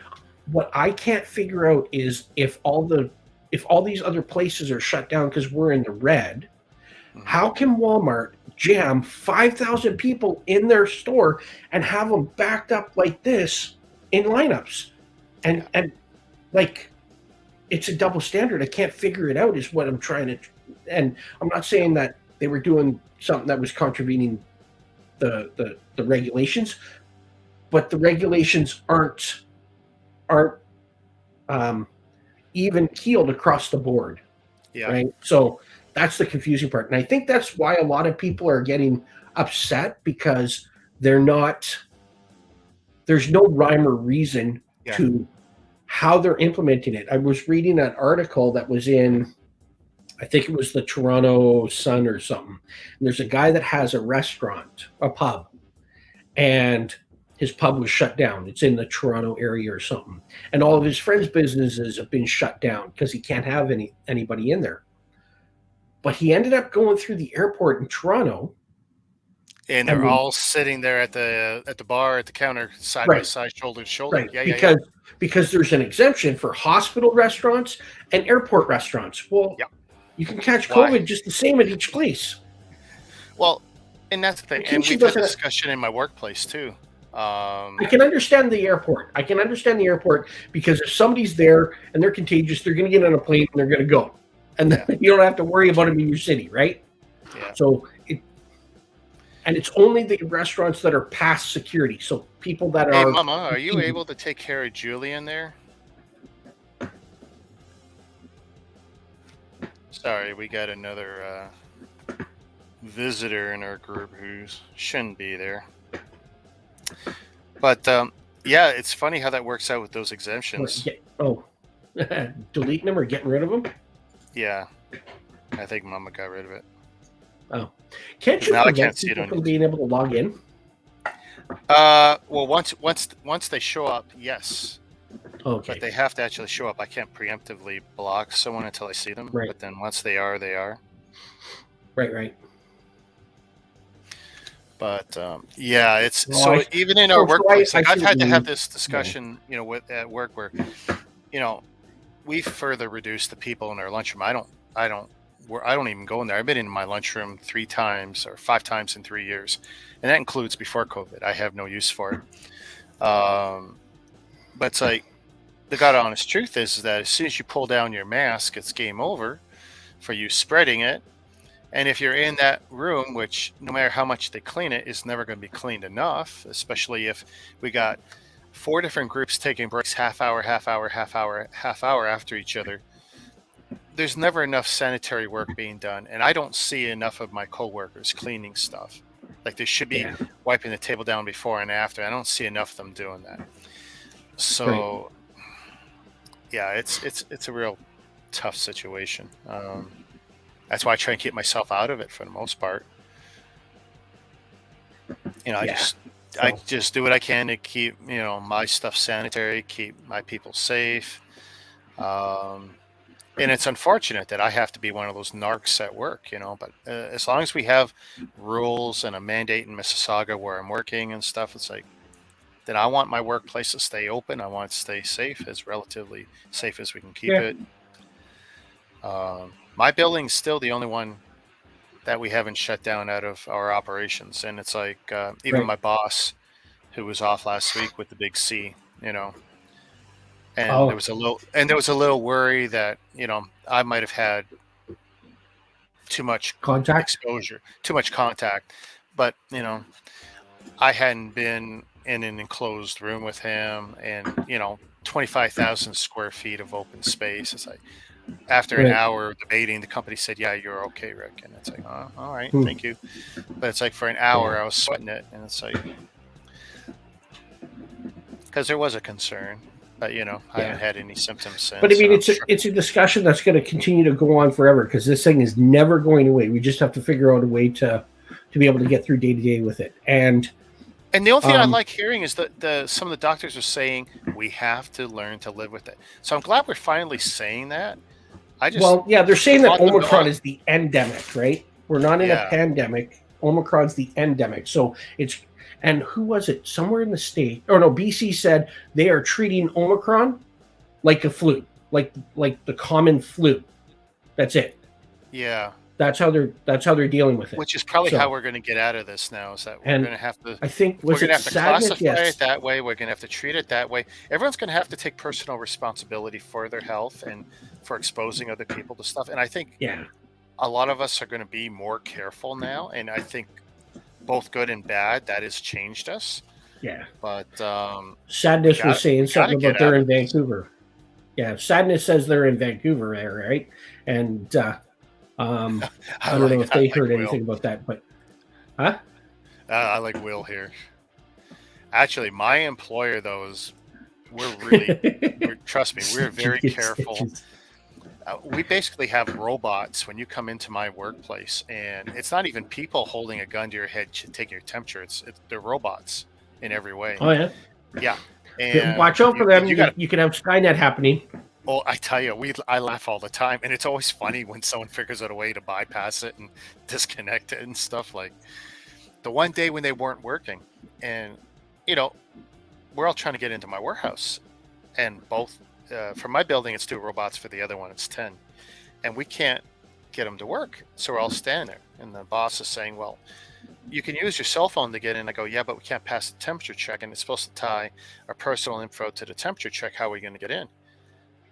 what I can't figure out is if all these other places are shut down because we're in the red, how can Walmart jam 5,000 people in their store and have them backed up like this in lineups? And like, it's a double standard. I can't figure it out is what I'm trying to. And I'm not saying that they were doing something that was contravening the regulations, but the regulations aren't even keeled across the board. Yeah. Right. So that's the confusing part. And I think that's why a lot of people are getting upset, because there's no rhyme or reason to how they're implementing it. I was reading an article that was in, I think it was the Toronto Sun or something. And there's a guy that has a restaurant, a pub, and his pub was shut down. It's in the Toronto area or something, and all of his friends' businesses have been shut down because he can't have anybody in there. But he ended up going through the airport in Toronto, And they're all sitting there at the bar at the counter, side by side, shoulder to shoulder. right? Yeah, Because there's an exemption for hospital restaurants and airport restaurants. Well, yeah. You can catch Why? COVID just the same at each place. Well, and that's the thing. And we've had a discussion in my workplaess too. I can understand the airport. I can understand the airport because if somebody's there and they're contagious, they're going to get on a plane and they're going to go, and then you don't have to worry about them in your city, right? Yeah. So it's only the restaurants that are past security. So people that Hey, are. Mama, are you able to take care of Julian there? Sorry, we got another visitor in our group who shouldn't be there. But yeah, it's funny how that works out with those exemptions. Deleting them or getting rid of them? Yeah, I think Mama got rid of it. Oh, can't you prevent people from being able to log in? Well, once they show up, yes. Okay. But they have to actually show up. I can't preemptively block someone until I see them. Right. But then once they are, they are. Right. But yeah, it's even in our workplace. I've had to have this discussion, at work where, we've further reduced the people in our lunchroom. I don't even go in there. I've been in my lunchroom 3 times or 5 times in 3 years, and that includes before COVID. I have no use for it. But it's like the God honest truth is that as soon as you pull down your mask, it's game over for you spreading it. And if you're in that room, which no matter how much they clean it, is never going to be cleaned enough, especially if we got 4 different groups taking breaks half hour after each other. There's never enough sanitary work being done. And I don't see enough of my coworkers cleaning stuff. Like they should be wiping the table down before and after. I don't see enough of them doing that. So, yeah, it's a real tough situation. That's why I try and keep myself out of it for the most part. I just do what I can to keep, my stuff sanitary, keep my people safe. And it's unfortunate that I have to be one of those narcs at work, but as long as we have rules and a mandate in Mississauga where I'm working and stuff, it's like, then I want my workplace to stay open. I want it to stay safe, as relatively safe as we can keep it. My building's still the only one that we haven't shut down out of our operations. And it's like, even my boss, who was off last week with the big C, and there was a little worry that, I might have had too much exposure, too much contact, but, I hadn't been in an enclosed room with him and, 25,000 square feet of open space. It's like, after an hour of debating, the company said, "Yeah, you're okay, Rick." And it's like, "Oh, all right, thank you." But it's like for an hour, I was sweating it, and it's like, because there was a concern, but I haven't had any symptoms since. But I mean, it's a discussion that's going to continue to go on forever because this thing is never going away. We just have to figure out a way to be able to get through day to day with it. And the only thing I like hearing is that some of the doctors are saying we have to learn to live with it. So I'm glad we're finally saying that. They're saying that Omicron is the endemic, right? We're not in a pandemic. Omicron's the endemic. So and who was it? Somewhere in the state, BC said they are treating Omicron like a flu, like the common flu. That's it. Yeah. That's how they're dealing with it. Which is probably how we're going to get out of this now. Is that we're going to have to? I think we're going to have to classify it that way. We're going to have to treat it that way. Everyone's going to have to take personal responsibility for their health and for exposing other people to stuff. And I think a lot of us are going to be more careful now. And I think both good and bad, that has changed us. Yeah. But Sadness was saying something about they're in Vancouver. Yeah, Sadness says they're in Vancouver, right? And I don't know if they heard anything about that, but I like Will here. Actually, my employer, though, trust me, we're very careful. We basically have robots when you come into my workplace, and it's not even people holding a gun to your head taking your temperature. They're robots. in every way. Oh yeah. Yeah. And Watch out for them. You got. You could have Skynet happening. Oh, I tell you, I laugh all the time, and it's always funny when someone figures out a way to bypass it and disconnect it and stuff. Like the one day when they weren't working, and we're all trying to get into my warehouse, and both for my building it's 2 robots, for the other one it's 10, and we can't get them to work, so we're all standing there, and the boss is saying, well, you can use your cell phone to get in. I go, yeah, but we can't pass the temperature check, and it's supposed to tie our personal info to the temperature check. How are we going to get in?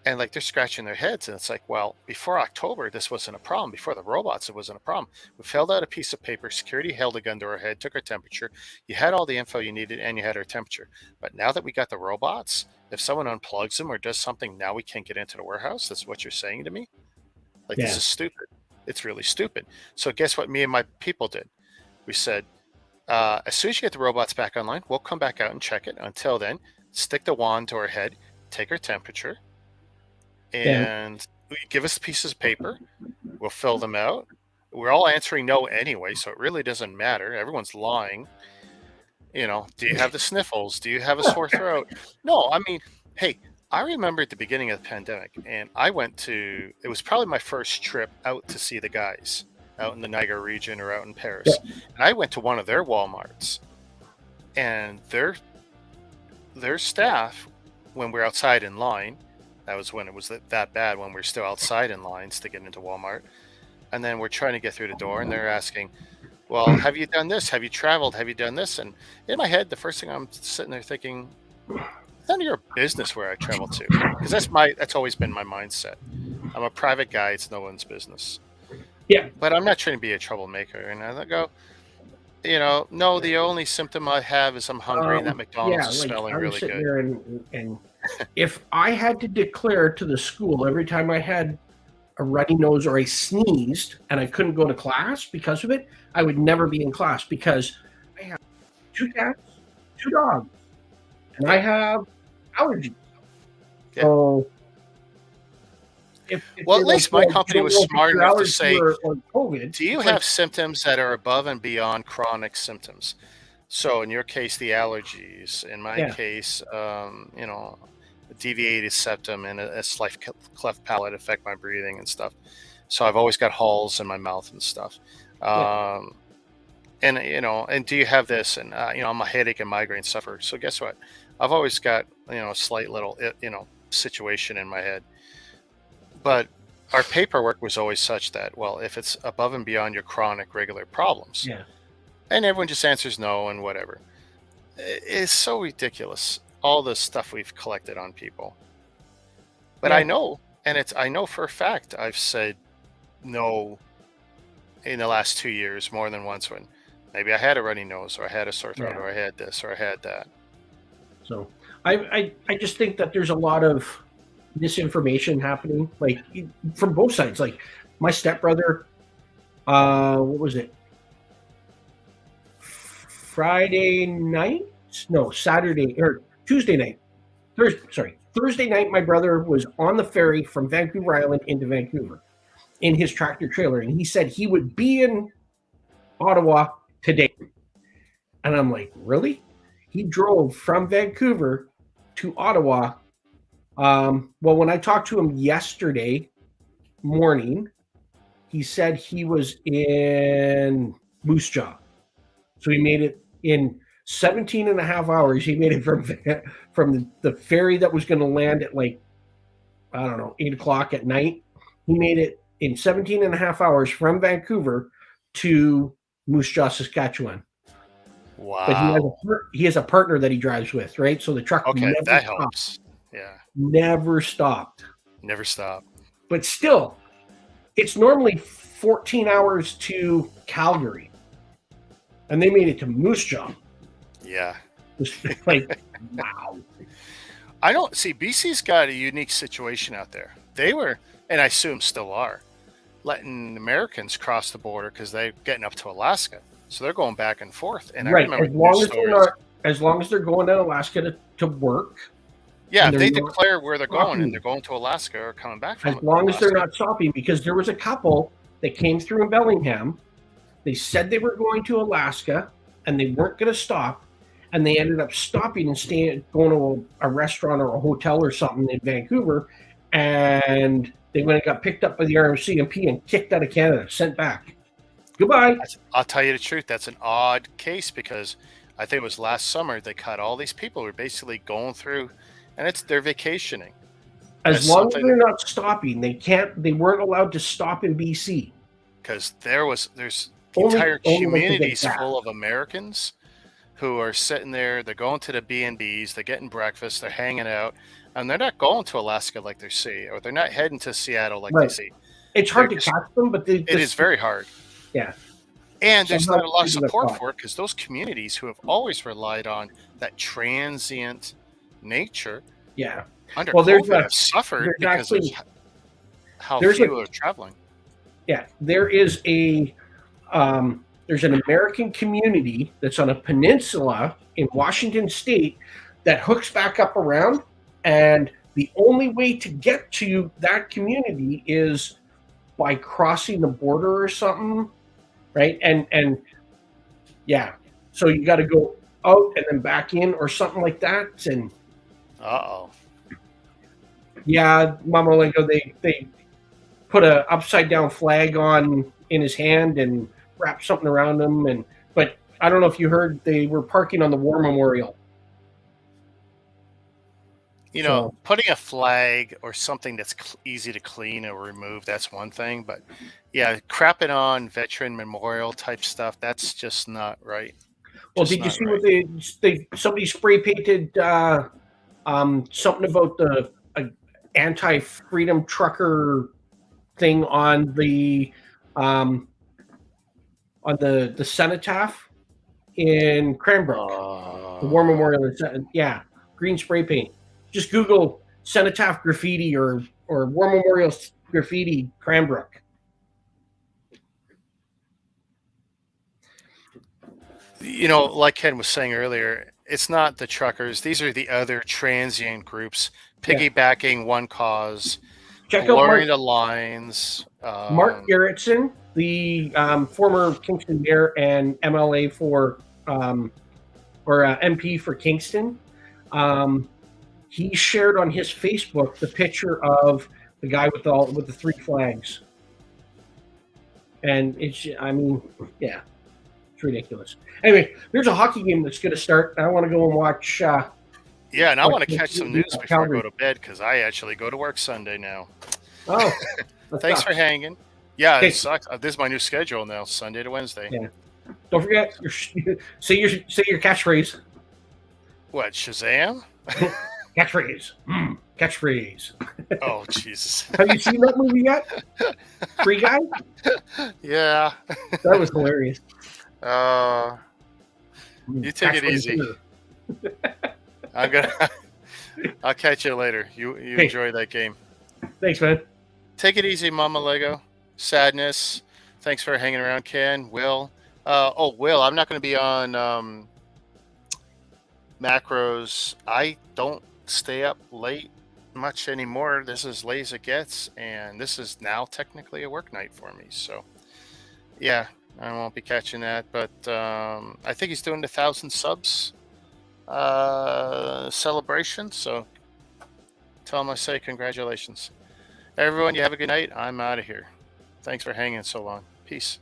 And like they're scratching their heads, and it's like, well, before October this wasn't a problem. Before the robots, it wasn't a problem. We filled out a piece of paper, security held a gun to our head, took our temperature, you had all the info you needed, and you had our temperature. But now that we got the robots, if someone unplugs them or does something, now we can't get into the warehouse. That's what you're saying to me? Like, This is stupid. It's really stupid. So guess what me and my people did? We said, as soon as you get the robots back online, we'll come back out and check it. Until then, stick the wand to our head, take our temperature, and give us pieces of paper. We'll fill them out. We're all answering no anyway, so it really doesn't matter. Everyone's lying. Do you have the sniffles? Do you have a sore throat? No, I mean, hey, I remember at the beginning of the pandemic, and I went to, it was probably my first trip out to see the guys out in the Niagara region or out in Paris. Yeah. And I went to one of their Walmarts, and their staff, when we're outside in line, that was when it was that bad, when we're still outside in lines to get into Walmart. And then we're trying to get through the door, and they're asking, well, have you done this? Have you traveled? Have you done this? And in my head, the first thing I'm sitting there thinking, it's none of your business where I travel to. Because that's always been my mindset. I'm a private guy. It's no one's business. Yeah. But I'm not trying to be a troublemaker. And I go, no, the only symptom I have is I'm hungry, and that McDonald's is smelling really good. There and if I had to declare to the school every time I had a runny nose or I sneezed and I couldn't go to class because of it, I would never be in class, because I have 2 cats, 2 dogs, and I have allergies. Yeah. So if at least my company was smart enough to say, or COVID, do you have symptoms that are above and beyond chronic symptoms? So in your case, the allergies. In my case, a deviated septum and a slight cleft palate affect my breathing and stuff. So I've always got holes in my mouth and stuff. And do you have this? And I'm a headache and migraine sufferer. So guess what? I've always got a slight little situation in my head. But our paperwork was always such that, well, if it's above and beyond your chronic regular problems, and everyone just answers no and whatever. It's so ridiculous, all the stuff we've collected on people. But I know, and I know for a fact I've said no in the last 2 years more than once, when maybe I had a runny nose, or I had a sore throat, or I had this, or I had that. So I just think that there's a lot of misinformation happening, like from both sides. Like my stepbrother, what was it? Thursday night, my brother was on the ferry from Vancouver Island into Vancouver in his tractor trailer, and he said he would be in Ottawa today. And I'm like, really? He drove from Vancouver to Ottawa. Well, when I talked to him yesterday morning, he said he was in Moose Jaw. So he made it in 17 and a half hours. He made it from the ferry that was going to land at 8 o'clock at night. He made it in 17 and a half hours from Vancouver to Moose Jaw, Saskatchewan. Wow. But he has a partner that he drives with, right? So the truck that helps. Yeah. Never stopped. Never stopped. But still, it's normally 14 hours to Calgary. And they made it to Moose Jaw. Yeah. Wow. I don't see, BC's got a unique situation out there. They were, and I assume still are, letting Americans cross the border because they're getting up to Alaska. So they're going back and forth. And right. I remember as long as they're going to Alaska to work. Yeah, they declare where they're going, and they're going to Alaska or coming back from As long as they're not stopping, because there was a couple that came through in Bellingham. They said they were going to Alaska, and they weren't going to stop. and they ended up stopping and staying, going to a restaurant or a hotel or something in Vancouver, and they went and got picked up by the RCMP and kicked out of Canada, sent back. Goodbye. I'll tell you the truth. That's an odd case because I think it was last summer they cut all these people who were basically going through, and they're vacationing. As That's long as something- they're not stopping, they weren't allowed to stop in BC. Because there's Only- entire only like communities the big full of Americans who are sitting there. They're going to the B&Bs, they're getting breakfast, they're hanging out, and they're not going to Alaska like they see, or they're not heading to Seattle like they Right. see. It's hard to They're catch them, but It is very hard. Yeah. And there's Somehow not a lot of people get support caught. for it because those communities who have always relied on that transient nature yeah. under Well, there's COVID a- have suffered there's because actually- of how there's few are traveling. Yeah, there is there's an American community that's on a peninsula in Washington State that hooks back up around, and the only way to get to that community is by crossing the border or something, right? And yeah, so you got to go out and then back in or something like that, and Uh-oh. yeah, Mama Lego, they put a upside down flag on in his hand and wrapped something around him. But I don't know if you heard, they were parking on the War Memorial. You know, putting a flag or something that's easy to clean or remove, that's one thing. But yeah, crapping on veteran memorial type stuff, that's just not right. Well, Just did you not see right. what somebody spray painted something about the anti-freedom trucker thing on the cenotaph in Cranbrook, the War Memorial. Yeah, green spray paint. Just Google cenotaph graffiti or War Memorial graffiti Cranbrook. You know, like Ken was saying earlier, it's not the truckers. These are the other transient groups piggybacking one cause, Check out blurring the lines. Mark Garrettson, the former Kingston mayor and MLA for MP for Kingston. He shared on his Facebook the picture of the guy with the three flags, and it's ridiculous. Anyway, there's a hockey game that's going to start. I want to go and watch. Yeah, and I Like, want to catch some news before Calgary. I go to bed because I actually go to work Sunday now. Oh, Thanks for hanging. Yeah, Okay. it sucks. This is my new schedule now, Sunday to Wednesday. Yeah. Don't forget say your catchphrase. What, Shazam? Catchphrase. Catchphrase. Oh, Jesus. Have you seen that movie yet? Free Guy? Yeah. That was hilarious. You take it Catchphrase easy. here. I'll catch you later. You Okay. enjoy that game. Thanks, man. Take it easy, Mama Lego. Sadness. Thanks for hanging around, Ken. Will. Will, I'm not going to be on macros. I don't stay up late much anymore. This is late as it gets, and this is now technically a work night for me. So, yeah, I won't be catching that. But I think he's doing the 1,000 subs celebration. So, tell him I say congratulations. Everyone, you have a good night. I'm out of here. Thanks for hanging so long. Peace.